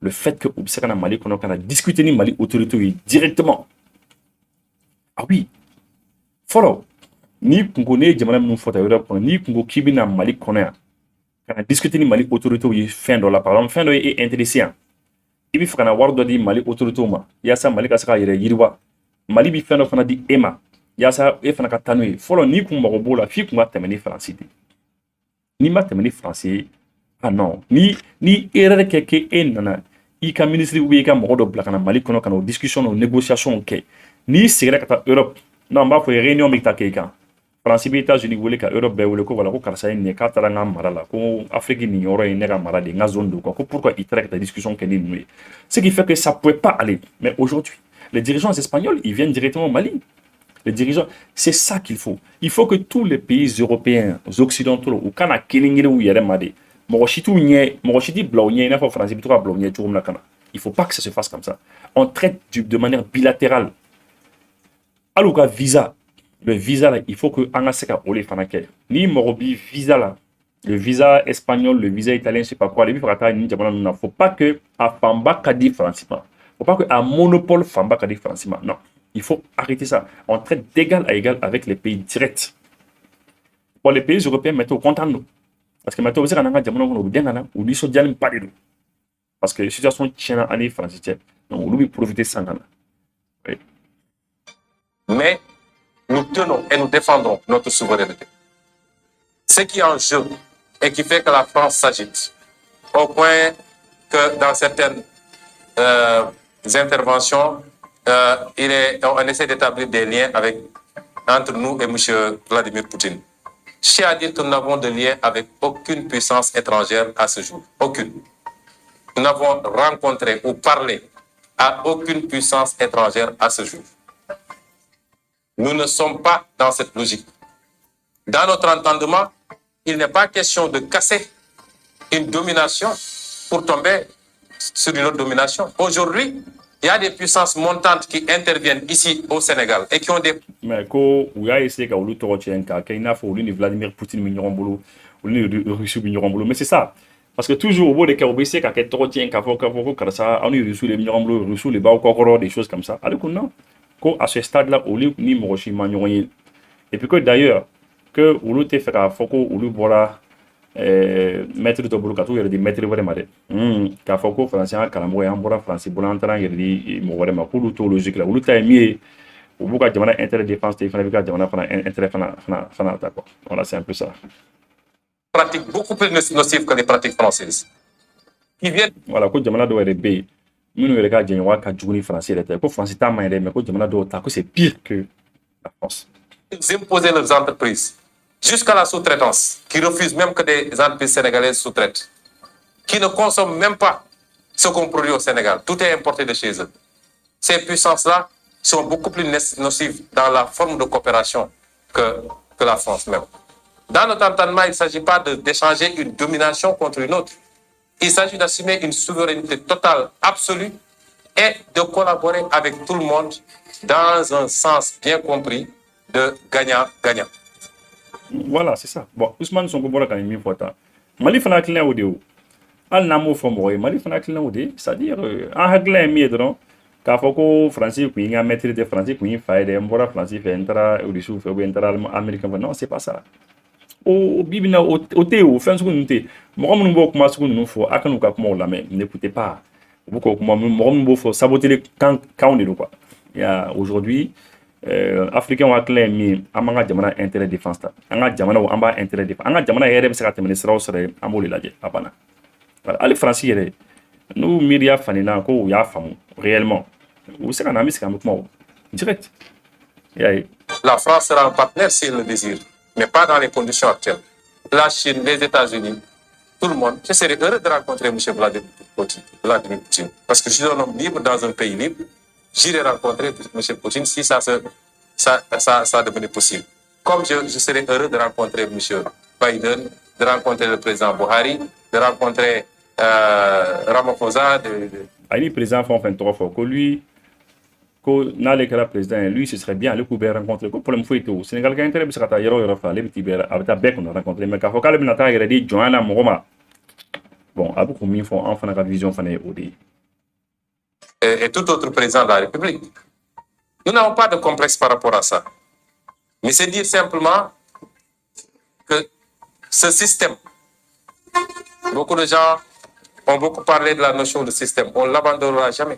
le fait que u bɛ se ka na Mali kɔnɔ ka na discuter ni Mali autorités ye directement ah oui fɔlɔ n'i kun ko ne ye jamana minnu fɔ ta Europe kɔnɔ n'i kun ko k'i bɛ na Mali kɔnɔ yan ka na discuter ni Mali autorités ye fɛn dɔ la par exemple fɛn dɔ ye e intéressé yan i bɛ fɛ ka na wari dɔ di Mali autorités ma yaasa Mali ka se k'a yɛrɛ yiriwa Mali bɛ fɛn dɔ fana di e ma yaasa e fana ka taa n'o ye fɔlɔ n'i kun mago b'o la f'i kun ka tɛmɛ ni Faransi de n'i ma tɛmɛ ni Faransi ye ah non ni erreur kɛ k'e nana i ka ministre ou bien i ka mɔgɔ dɔ bila ka na Mali kɔnɔ ka na o discussion o négociation kɛ n'i seginna ka taa Europe non n b'a fɔ réunion bɛ taa kɛ i kan Faransi bɛ États-Unis wele ka Europe bɛɛ wele ko voilà ko karisa ye nin ye k'a taara n ka mara la ko Afrique nin yɔrɔ ye ne ka mara de n ka zone don quoi ko pourquoi i taara ka taa discussion kɛ ni ninnu ye ce qui fait que ça pouvait pas aller mais aujourd'hui les dirigeants espagnols ils viennent directement au Mali. Les dirigeants, c'est ça qu'il faut. Il faut que tous les pays européens, occidentaux, ou kana kelingere ou yere made, il faut pas que ça se fasse comme ça. On traite de manière bilatérale. Alors que visa, le visa là, il faut que angaseka ole fanake. Ni morobi visa là, le visa espagnol, le visa italien, je sais pas quoi, les faut pas que à Famba Kadi Francima. Faut pas que à monopole Famba Kadi Francima. Non. Il faut arrêter ça. On traite d'égal à égal avec les pays directs. Pour les pays européens, mettez au content nous. Parce que maintenant, vous avez un diamant ou du soja pas du tout. Parce que la situation tient à l'année française. Donc, on doit profiter de ça. Oui. Mais nous tenons et nous défendons notre souveraineté. Ce qui est en jeu et qui fait que la France s'agite, au point que dans certaines interventions, on essaie d'établir des liens entre nous et M. Vladimir Poutine. Je tiens à dire que nous n'avons de lien avec aucune puissance étrangère à ce jour. Aucune. Nous n'avons rencontré ou parlé à aucune puissance étrangère à ce jour. Nous ne sommes pas dans cette logique. Dans notre entendement, il n'est pas question de casser une domination pour tomber sur une autre domination. Aujourd'hui, il y a des puissances montantes qui interviennent ici au Sénégal et qui ont des... Mais quand on a essayé de Vladimir Poutine, mais c'est ça. Parce que toujours au bout des cas, on essaie de des choses comme ça. Alors que non, à ce stade-là, on a et puis que d'ailleurs, que on a fait à Foko, on a maître de boulot il y a des maîtres vraiment ka foko français kalambo ya mbora français bolantran yeri mo wala ma kulu to logique la uluta mi au buka jamana interdéfense te fana bika jamana fana intérêt fana d'accord voilà c'est un peu ça pratiques beaucoup plus nocives que les pratiques françaises qui viennent voilà ko jamana do yere be minu yere ka jenwa ka juguni français la ko français ta ma mais ko jamana do ta ko c'est pire que la France ils imposer leurs entreprises jusqu'à la sous-traitance, qui refusent même que des entreprises sénégalaises sous-traitent, qui ne consomment même pas ce qu'on produit au Sénégal. Tout est importé de chez eux. Ces puissances-là sont beaucoup plus nocives dans la forme de coopération que la France même. Dans notre entendement, il ne s'agit pas d'échanger une domination contre une autre. Il s'agit d'assumer une souveraineté totale, absolue, et de collaborer avec tout le monde dans un sens bien compris de gagnant-gagnant. Voilà, c'est ça. Bon, Ousmane Sonko bora quand même important. Mali fana client audio. Al namo fo moy Mali fana client audio, c'est-à-dire en hakla mi edron ka foko français ku nga maître de français ku fa de mbora français fait entra ou dessous fait entra américain. Non, c'est pas ça. o bibina o te o fɛn sugu ninnu tɛ mɔgɔ minnu b'o kuma sugu ninnu fɔ a ka n'u ka kumaw lamɛn n'écoutez pas u b'u k'o kuma mɔgɔ minnu b'o fɔ saboter kanw de don quoi aujourd'hui africain hakili ye min an b'an ka jamana intérêt défense ta an ka jamanaw an b'a intérêt défense an ka jamana yɛrɛ bɛ se ka tɛmɛ ni sira o sira ye an b'o de lajɛ a banna hali faransi yɛrɛ n'u miiriya fanina ko u y'a faamu réellement u bɛ se ka na an bɛ sigi an bɛ kuma o direct La France sera un partenaire s'il le désire, mais pas dans les conditions actuelles. La Chine, les États-Unis, tout le monde. Je serais heureux de rencontrer M. Vladimir Poutine. Parce que je suis un homme libre dans un pays libre. J'irai rencontrer M. Poutine si ça devenait possible. Comme je serais heureux de rencontrer M. Biden, de rencontrer le président Buhari, de rencontrer Ramaphosa. Le président fait trois fois que lui. N'allait que la président, lui, ce serait bien, le coup de rencontrer. Pour le moment, au Sénégal, quand il y a un bec, on a rencontré, mais quand il y a un dit Joanna Moroma. Bon, à beaucoup de fois, enfin, la vision, et tout autre président de la République. Nous n'avons pas de complexe par rapport à ça. Mais c'est dire simplement que ce système, beaucoup de gens ont beaucoup parlé de la notion de système. On ne l'abandonnera jamais.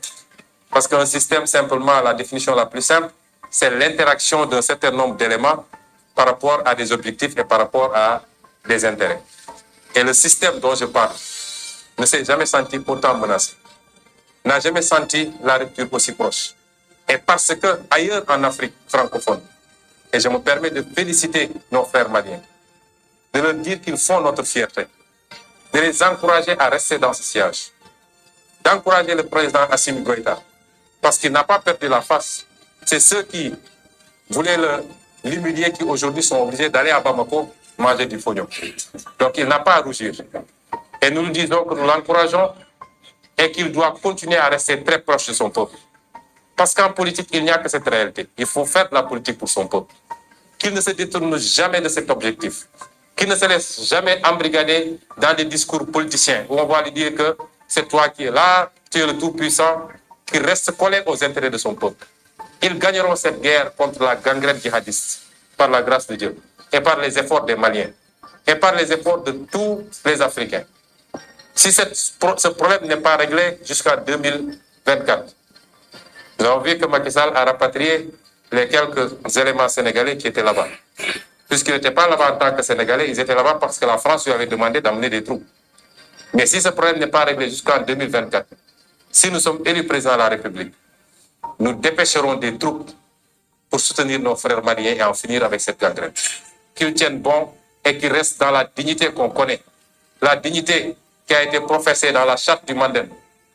Parce qu'un système, simplement, la définition la plus simple, c'est l'interaction d'un certain nombre d'éléments par rapport à des objectifs et par rapport à des intérêts. Et le système dont je parle ne s'est jamais senti autant menacé, n'a jamais senti la rupture aussi proche. Et parce que ailleurs en Afrique francophone, et je me permets de féliciter nos frères maliens, de leur dire qu'ils font notre fierté, de les encourager à rester dans ce siège, d'encourager le président Assimi Goïta, parce qu'il n'a pas perdu la face. C'est ceux qui voulaient l'humilier qui aujourd'hui sont obligés d'aller à Bamako manger du fognon. Donc il n'a pas à rougir. Et nous nous disons que nous l'encourageons et qu'il doit continuer à rester très proche de son peuple. Parce qu'en politique, il n'y a que cette réalité. Il faut faire de la politique pour son peuple. Qu'il ne se détourne jamais de cet objectif. Qu'il ne se laisse jamais embrigader dans des discours politiciens où on va lui dire que c'est toi qui es là, tu es le tout-puissant, qu'il reste collé aux intérêts de son peuple. Ils gagneront cette guerre contre la gangrène djihadiste par la grâce de Dieu et par les efforts des Maliens et par les efforts de tous les Africains. Si ce problème n'est pas réglé jusqu'en 2024, nous avons vu que Macky Sall a rapatrié les quelques éléments sénégalais qui étaient là-bas. Puisqu'ils n'étaient pas là-bas en tant que Sénégalais, ils étaient là-bas parce que la France lui avait demandé d'amener des troupes. Mais si ce problème n'est pas réglé jusqu'en 2024, si nous sommes élus président de la République, nous dépêcherons des troupes pour soutenir nos frères maliens et en finir avec cette gangrène. Qu'ils tiennent bon et qu'ils restent dans la dignité qu'on connaît. La dignité qui a été professée dans la charte du Mandem,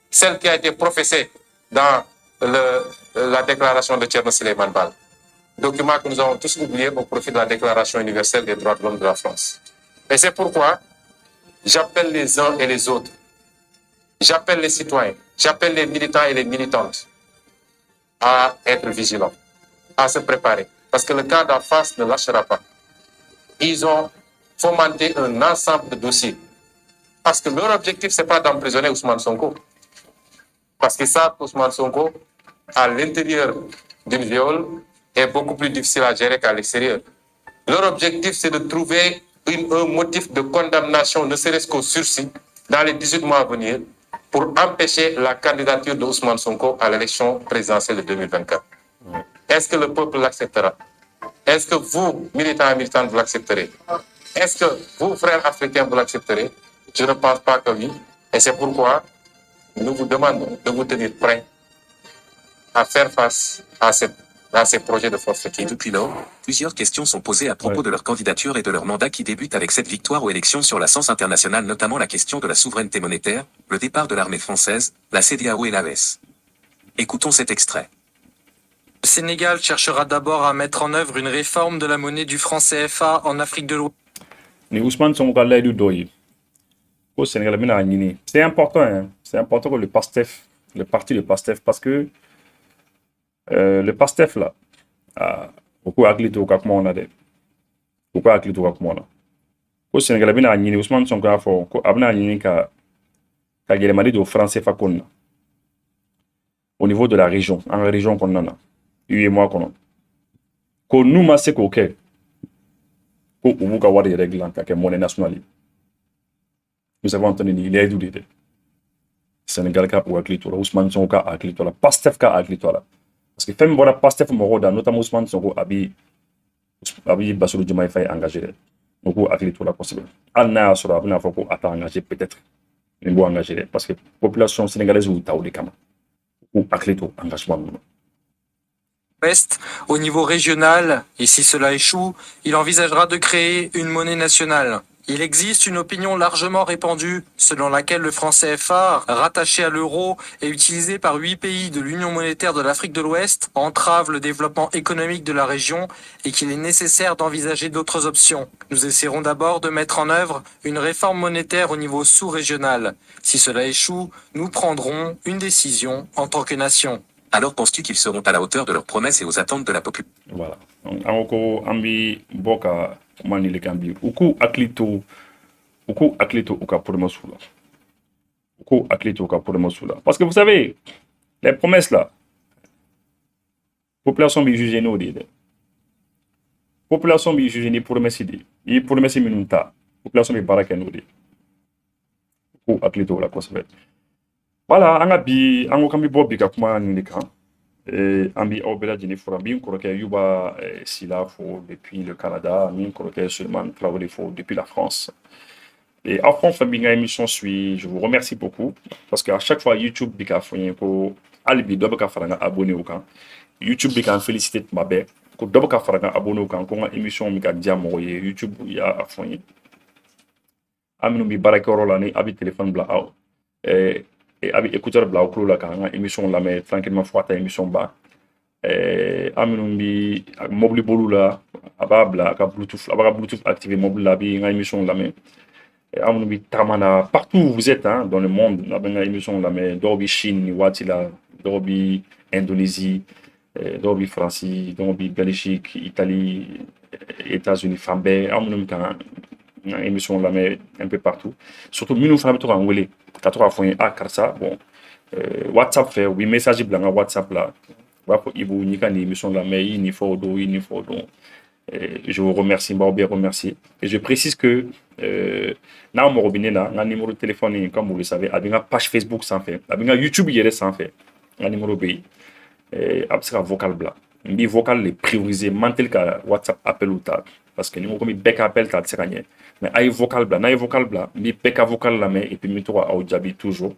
celle qui a été professée dans la déclaration de Thierno Souleymane Baal, document que nous avons tous oublié au profit de la Déclaration universelle des droits de l'homme de la France. Et c'est pourquoi j'appelle les uns et les autres, j'appelle les citoyens, j'appelle les militants et les militantes à être vigilants, à se préparer. Parce que le cas d'en face ne lâchera pas. Ils ont fomenté un ensemble de dossiers. Parce que leur objectif, ce n'est pas d'emprisonner Ousmane Sonko. Parce qu'ils savent qu'Ousmane Sonko, à l'intérieur d'une viole, est beaucoup plus difficile à gérer qu'à l'extérieur. Leur objectif, c'est de trouver un motif de condamnation, ne serait-ce qu'au sursis, dans les 18 mois à venir, pour empêcher la candidature de Ousmane Sonko à l'élection présidentielle de 2024. Est-ce que le peuple l'acceptera? Est-ce que vous, militants et militantes, vous l'accepterez? Est-ce que vous, frères africains, vous l'accepterez? Je ne pense pas que oui. Et c'est pourquoi nous vous demandons de vous tenir prêts à faire face à ces projets de force qui. Depuis lors, plusieurs questions sont posées à propos de leur candidature et de leur mandat qui débute avec cette victoire aux élections sur la scène internationale, notamment la question de la souveraineté monétaire, le départ de l'armée française, la CEDEAO et l'AES. Écoutons cet extrait. Le Sénégal cherchera d'abord à mettre en œuvre une réforme de la monnaie du franc CFA en Afrique de l'Ouest. Au Sénégal, c'est important, hein? C'est important que le parti de PASTEF, parce que le PASTEF là, beaucoup acquis au cap mon adé, beaucoup acquis au cap mon là. Au Sénégal, bien à Ousmane Sonko a fait, abna nini ka gelemadi do français fakonna. Au niveau de la région, en région qu'on en a, lui et moi qu'on a. Qu'on nous masse qu'auquel, ko u b'u ka wari yɛrɛ dilan ka kɛ monnaie nationale ye. Vous avez entendu nin layidu de dɛ. Sénégal ka u hakili to la, Ousmane Sonko ka hakili to la, Pastef ka hakili to la. Parce que fɛn min bɔra Pastef mɔgɔw da, notamment Ousmane Sonko a bi Bassirou Diomaye Faye engagé dɛ. U k'u hakili to la kosɛbɛ. Hali n'a y'a sɔrɔ a bɛna fɔ ko a t'a engagé peut-être. Nin b'u engagé dɛ. Parce que population sénégalaise y'u ta o de kama. U k'u hakili to engagement ninnu. Ouest, au niveau régional, et si cela échoue, il envisagera de créer une monnaie nationale. Il existe une opinion largement répandue selon laquelle le franc CFA, rattaché à l'euro et utilisé par 8 pays de l'Union monétaire de l'Afrique de l'Ouest, entrave le développement économique de la région et qu'il est nécessaire d'envisager d'autres options. Nous essaierons d'abord de mettre en œuvre une réforme monétaire au niveau sous-régional. Si cela échoue, nous prendrons une décision en tant que nation. Alors penses-tu qu'ils seront à la hauteur de leurs promesses et aux attentes de la population? Voilà. Donc, an ko an bi bɔ ka kuma nin de kan bi. U k'u hakili to u ka promesses la. U k'u hakili to u ka promesses la. Parce que vous savez, les promesses là, population bɛ juger n'o de ye dɛ. Population bɛ juger ni promesse de ye. I ye promesse minnu ta, population bɛ baara kɛ n'o de ye. U k'u hakili to o la kosɛbɛ. Voilà, an ko k'an bɛ bɔ bi ka kuma nin de kan. An bɛ aw bɛɛ lajɛlen fo, an bɛ n kɔrɔkɛ Yuba Sila fo depuis le Canada, an bɛ n kɔrɔkɛ Suleiman Traoré fo depuis la France. Et aw fɛn o fɛn bɛ n ka émission suit, je vous remercie beaucoup parce que à chaque fois YouTube bɛ k'a fɔ n ye ko hali bi dɔ bɛ ka fara n ka abonné o kan. YouTube bɛ k'an féliciter tuma bɛɛ ko dɔ bɛ ka fara n ka abonné o kan ko n ka émission bɛ ka diya mɔgɔw ye. YouTube y'a fɔ n ye. An minnu bɛ baarakɛyɔrɔ la ni a bɛ téléphone bila aw. A bɛ écouteur bila aw tulo la k'an ka émission lamɛn tranquillement fo ka taa émission ban. An minnu bɛ mobili boliw la a b'a bila a b'a ka Bluetooth activé mobile la a bɛ n ka émission lamɛn. An minnu bɛ tagama na partout où vous êtes dans le monde a bɛ n ka émission lamɛn. Dɔw bɛ Chine nin waati la, dɔw bɛ Indonésie, dɔw bɛ Faransi, dɔw bɛ Belgique, Italie, États-Unis fan bɛɛ. An minnu bɛ ka n ka émission lamɛn un peu partout. Surtout minnu fana bɛ to k'an wele. Ka to k'a fɔ n ye karisa bon WhatsApp fɛ u bɛ message bila n ka WhatsApp la u b'a fɔ Ibu n'i ka nin émission lamɛn i ye nin fɔ o don i ye nin fɔ o don. Je vous remercie, n b'aw bɛɛ remercier. Et je précise que n'aw mago bɛ ne na n ka numéro de téléphone comme vous le savez a bɛ n ka page Facebook sanfɛ a bɛ n ka YouTube yɛrɛ sanfɛ n ka numéro bɛ yen a bɛ se ka vocal bila n bɛ vocal de prioriser n man teli ka WhatsApp appel ta parce que ni n ko n bɛ bɛɛ ka appel ta a tɛ se ka ɲɛ. Mais a ye vocal bila, n'a ye vocal bila, n bɛ bɛɛ ka vocal lamɛn et puis n bɛ to k'aw jaabi toujours.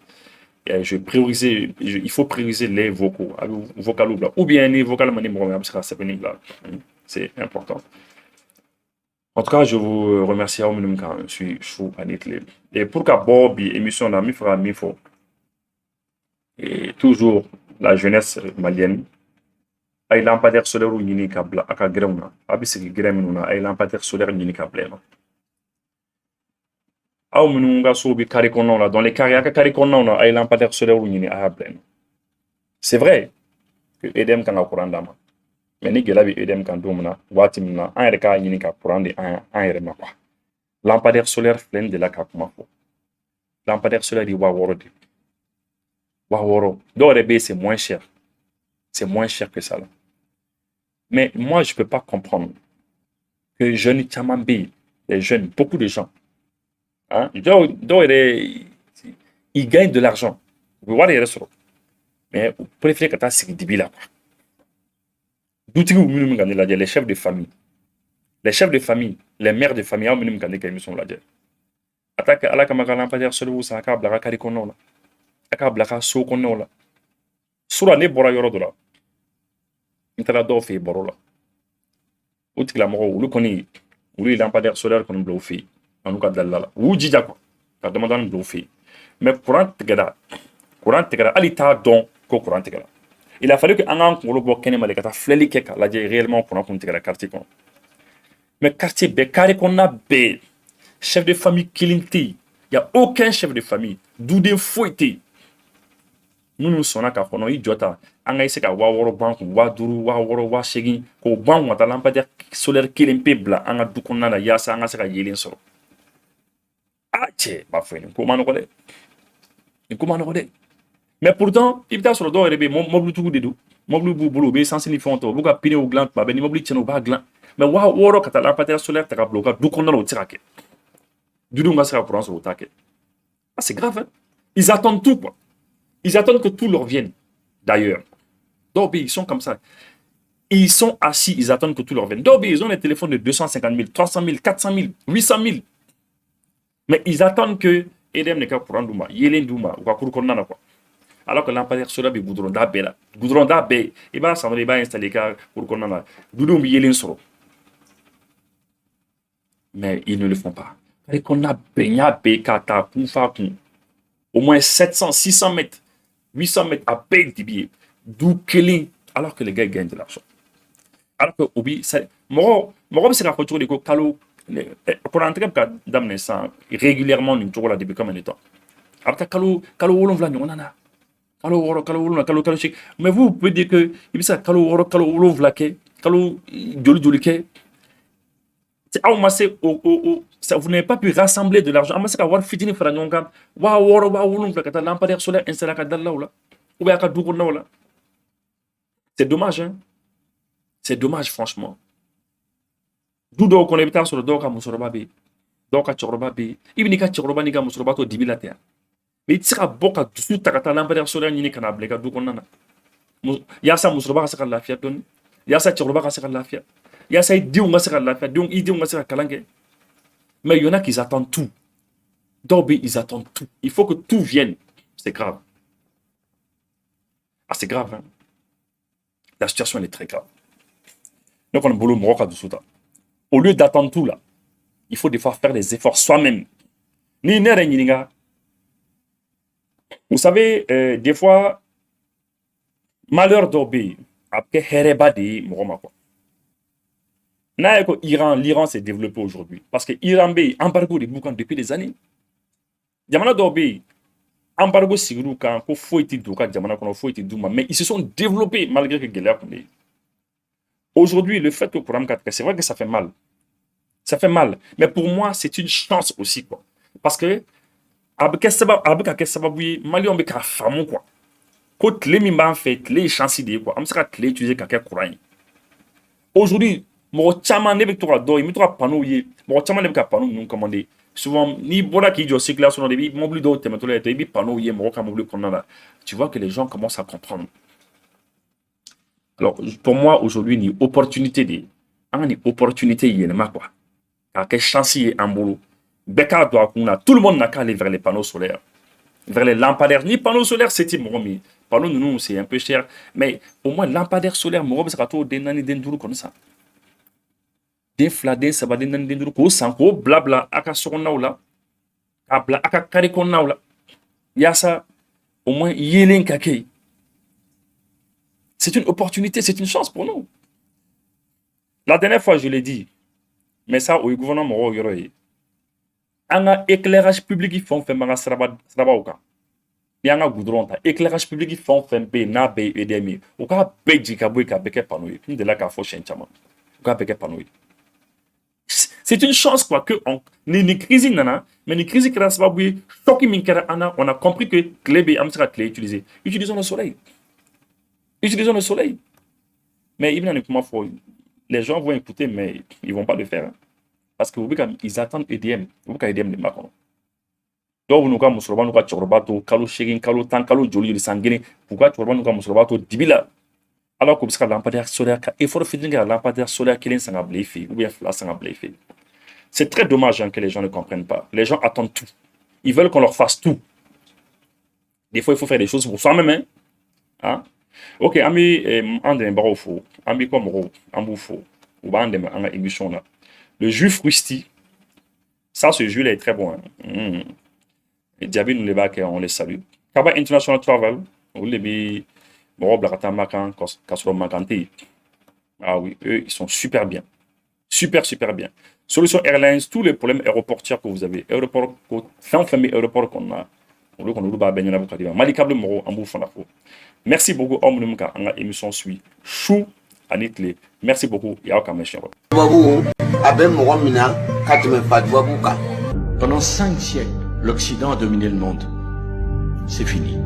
Il faut prioriser les vocaux, a bɛ vocaliw bila ou bien ni vocal ma ni mɔgɔ min a bɛ se ka sɛbɛnni bila. C'est important. En tout cas, je vous remercie aw minnu kan suis su ani tile. Et pour ka bɔ bi émission na n bɛ fɛ ka min fɔ et toujours la jeunesse malienne a ye lampadaire solaire ɲini ka bila a ka gɛrɛnw na a bɛ sigi gɛrɛn minnu na a ye lampadaire solaire ɲini ka bila yen nɔ. Aw minnu ka so bɛ carré kɔnɔnaw la dans les carrés a ka carré kɔnɔnaw na a ye lampadaire solaire ɲini a y'a bila yen nɔ. C'est vrai que EDM kan ka courant d'a ma mais ni gɛlɛya bɛ EDM kan don min na waati min na an yɛrɛ k'a ɲini ka courant di an yɛrɛ ma quoi. Lampadaire solaire filɛ nin de la ka kuma fɔ lampadaire solaire ye 6000 de 6000 dɔw yɛrɛ bɛ yen c'est moins cher que ça là. Mais moi je peux pas comprendre que jeunes caman bɛ yen les jeunes beaucoup de gens hein, ils gagnent de l'argent. Vous voyez les ressources. Mais vous préférez que tu aies dibi là. Les chefs de famille. Les chefs de famille, les mères de famille, ils sont là. Attaque à la camarade, pas dire seul ou ça, à la caricon, à la so qu'on a. Sur la nébora yorodola. Il t'a d'offre borola. Outil la mort, ou le connaît, ou les lampadaires solaires qu'on bloque. En cas d'Allah, ou Djidjako, car demandant de bluffé. Mais courant Tegada, Alita don, courant Tegada. Il a fallu que Angan Kolobo Kenema de Kata Fleli Keka, l'a dit réellement pour un Tegada quartier. Mais quartier B, carré qu'on a B, chef de famille Kilinti, il n'y a aucun chef de famille, d'où des fouettés. Nous sommes à Kafono, Idiota, Angaïseka, Waworo Bank, Waduru, Waworo, Washegi, Ko Bang, Wata lampadaire solaire Kilimpe Bla, Anga Dukona, Yasa, Angasaka Yelin Soro. Ah, tiens, ma frère, comment on est. Mais pourtant, il y a sur le dos, il y a des mobile tout de dos. Mobile boulot, mais sans signifiant, vous avez pile au gland, pas ben mobile tient au bas gland. mais wa woro kata lampadaire solaire ta bloquer du konna o tirake du nga sera pour au taquet. Ah, c'est grave, hein? Ils attendent tout, quoi. Ils attendent que tout leur vienne, d'ailleurs. Dorby, ils sont comme ça. Ils sont assis, ils attendent que tout leur vienne. Dorby, ils ont des téléphones de 250 000, 300 000, 400 000, 800 000. Mais ils attendent que Edem ne pour un douma, Yelen douma, ou quoi. Alors que lampadaire solaire, il goudron d'abé là. Goudron d'abé, il va s'en aller, il va installer pour qu'on en a. Doudou, Yelen soro. Mais ils ne le font pas. Et qu'on a baigné kata au moins 700, 600 mètres, 800 mètres à payer des billets. D'où Kelly, alors que les gars gagnent de l'argent. Alors que Obi, c'est moi, c'est la photo de Kalo. Pour entrer dans les sangs régulièrement, nous trouvons la depuis combien de temps. Après Kalo Wolon Vla, on en a. Kalo Chic. Mais vous pouvez dire que il y a Kalo Wolon Vla, Kalo Joli. Vous n'avez pas pu rassembler de l'argent. C'est dommage, hein? C'est dommage, franchement. D'où donc on est sur le dos à Moussourababi. Donc à Chorobabi. Il n'y a pas Choroba Niga Moussourabato Dibilater. Mais il sera bon à tout à lampadaire solaire ni canable. Yasa Moussouraba sera la fiat. Yasa Choroba sera la fiat. Il y a ça, il dit on va se la faire, donc il dit on va se la calanguer. Mais il y en a qui attendent tout. Dorby, ils attendent tout. Il faut que tout vienne. C'est grave. Ah, c'est grave, hein? La situation, elle est très grave. Donc, on a boulot Maroc à Doussouta. Au lieu d'attendre tout, là, il faut des fois faire des efforts soi-même. Vous savez, des fois, malheur Dorby, après Hereba de Moroma, quoi. L'Iran s'est développé aujourd'hui. Parce que l'Iran a embargo des bouquins depuis des années. Yamana Dorby, embargo Sigurou, quand il faut être douka, Yamana, quand il faut être douma. Mais ils se sont développés malgré que Guéla. Aujourd'hui, le fait que le programme 4, c'est vrai que ça fait mal. Ça fait mal. Mais pour moi, c'est une chance aussi, quoi. Parce que, avec Mali, on a fait quoi. Quand les mimans fait, les chances d'idées, quoi. On sera utiliser quelqu'un courant. Aujourd'hui, mon chaman ne veut pas d'or, il me trouve panneau yé. Mon chaman ne veut pas panneau nous commander. Souvent, ni voilà qui dit aussi que là sur les billes, mon bleu d'eau, t'es mis panneau yé, mon bleu qu'on a là. Tu vois que les gens commencent à comprendre. Alors, pour moi, aujourd'hui, il y a une opportunité de, une opportunité il y a quoi. Car quelle chance il y a en boulot. Beka doit qu'on a, tout le monde n'a qu'à aller vers les panneaux solaires, vers les lampadaires. Ni panneaux solaires, c'est mon panneaux nous c'est un peu cher, mais au moins lampadaire solaire, mon c'est tout des nani d'enduro comme ça. Des fladins, ça va des nani d'enduro ko sanko blabla aka sokonaula, abla aka karikonaula. Yasa au moins yelen kakei. C'est une opportunité, c'est une chance pour nous. La dernière fois, je l'ai dit, mais ça, au gouvernement, il y a un éclairage public qui fait un Srabaouka. Il y a un goudron, éclairage public qui fait un peu, n'a pas aidé. Au cas où il y a un peu de panouille, il y a un peu de panouille. C'est une chance, quoi, que une crise, mais une crise qui on a compris que clé B, clé utilisée. Utilisons le soleil. Utilisons le soleil. Mais les gens vont écouter, mais ils ne vont pas le faire. Parce que ils attendent EDM. Vous avez EDM de Macron. Donc, nous avons un Tchorbato, Kalo Shegin, Kalo Tan, Kalo Joli, Sanguine. Pourquoi Tchorbato, nous avons Dibila? Alors que le lampadaire solaire, il faut finir que le lampadaire solaire qui est en bléfé, ou bien en bléfé. C'est très dommage que les gens ne comprennent pas. Les gens attendent tout. Ils veulent qu'on leur fasse tout. Des fois, il faut faire des choses pour soi-même. Hein? Ok, ami, ande barofo, ami comme ro, amboufo, ou bande en émission là. Le jus frusti, ça, ce jus là est très bon. Et Diaby nous les bacs, on les salue. Kaba International Travel, ou les bi, bon, blakata makan, kasro makante. Ah oui, eux, ils sont super bien. Super bien. Solution Airlines, tous les problèmes aéroportiers que vous avez, aéroport, fin aéroport qu'on a, on a Malikable Moro, Amboufonafo. Merci beaucoup, Omnumuka, en émission suit. Chou, Anitle. Merci beaucoup, Yao Kameshin. Pendant 5 siècles, l'Occident a dominé le monde. C'est fini.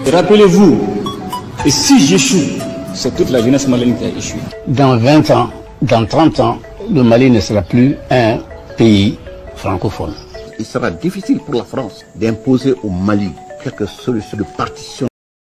Rappelez-vous, et si j'échoue, c'est toute la jeunesse malienne qui a échoué. Dans 20 ans, dans 30 ans, le Mali ne sera plus un pays francophone. Il sera difficile pour la France d'imposer au Mali quelque solution de partition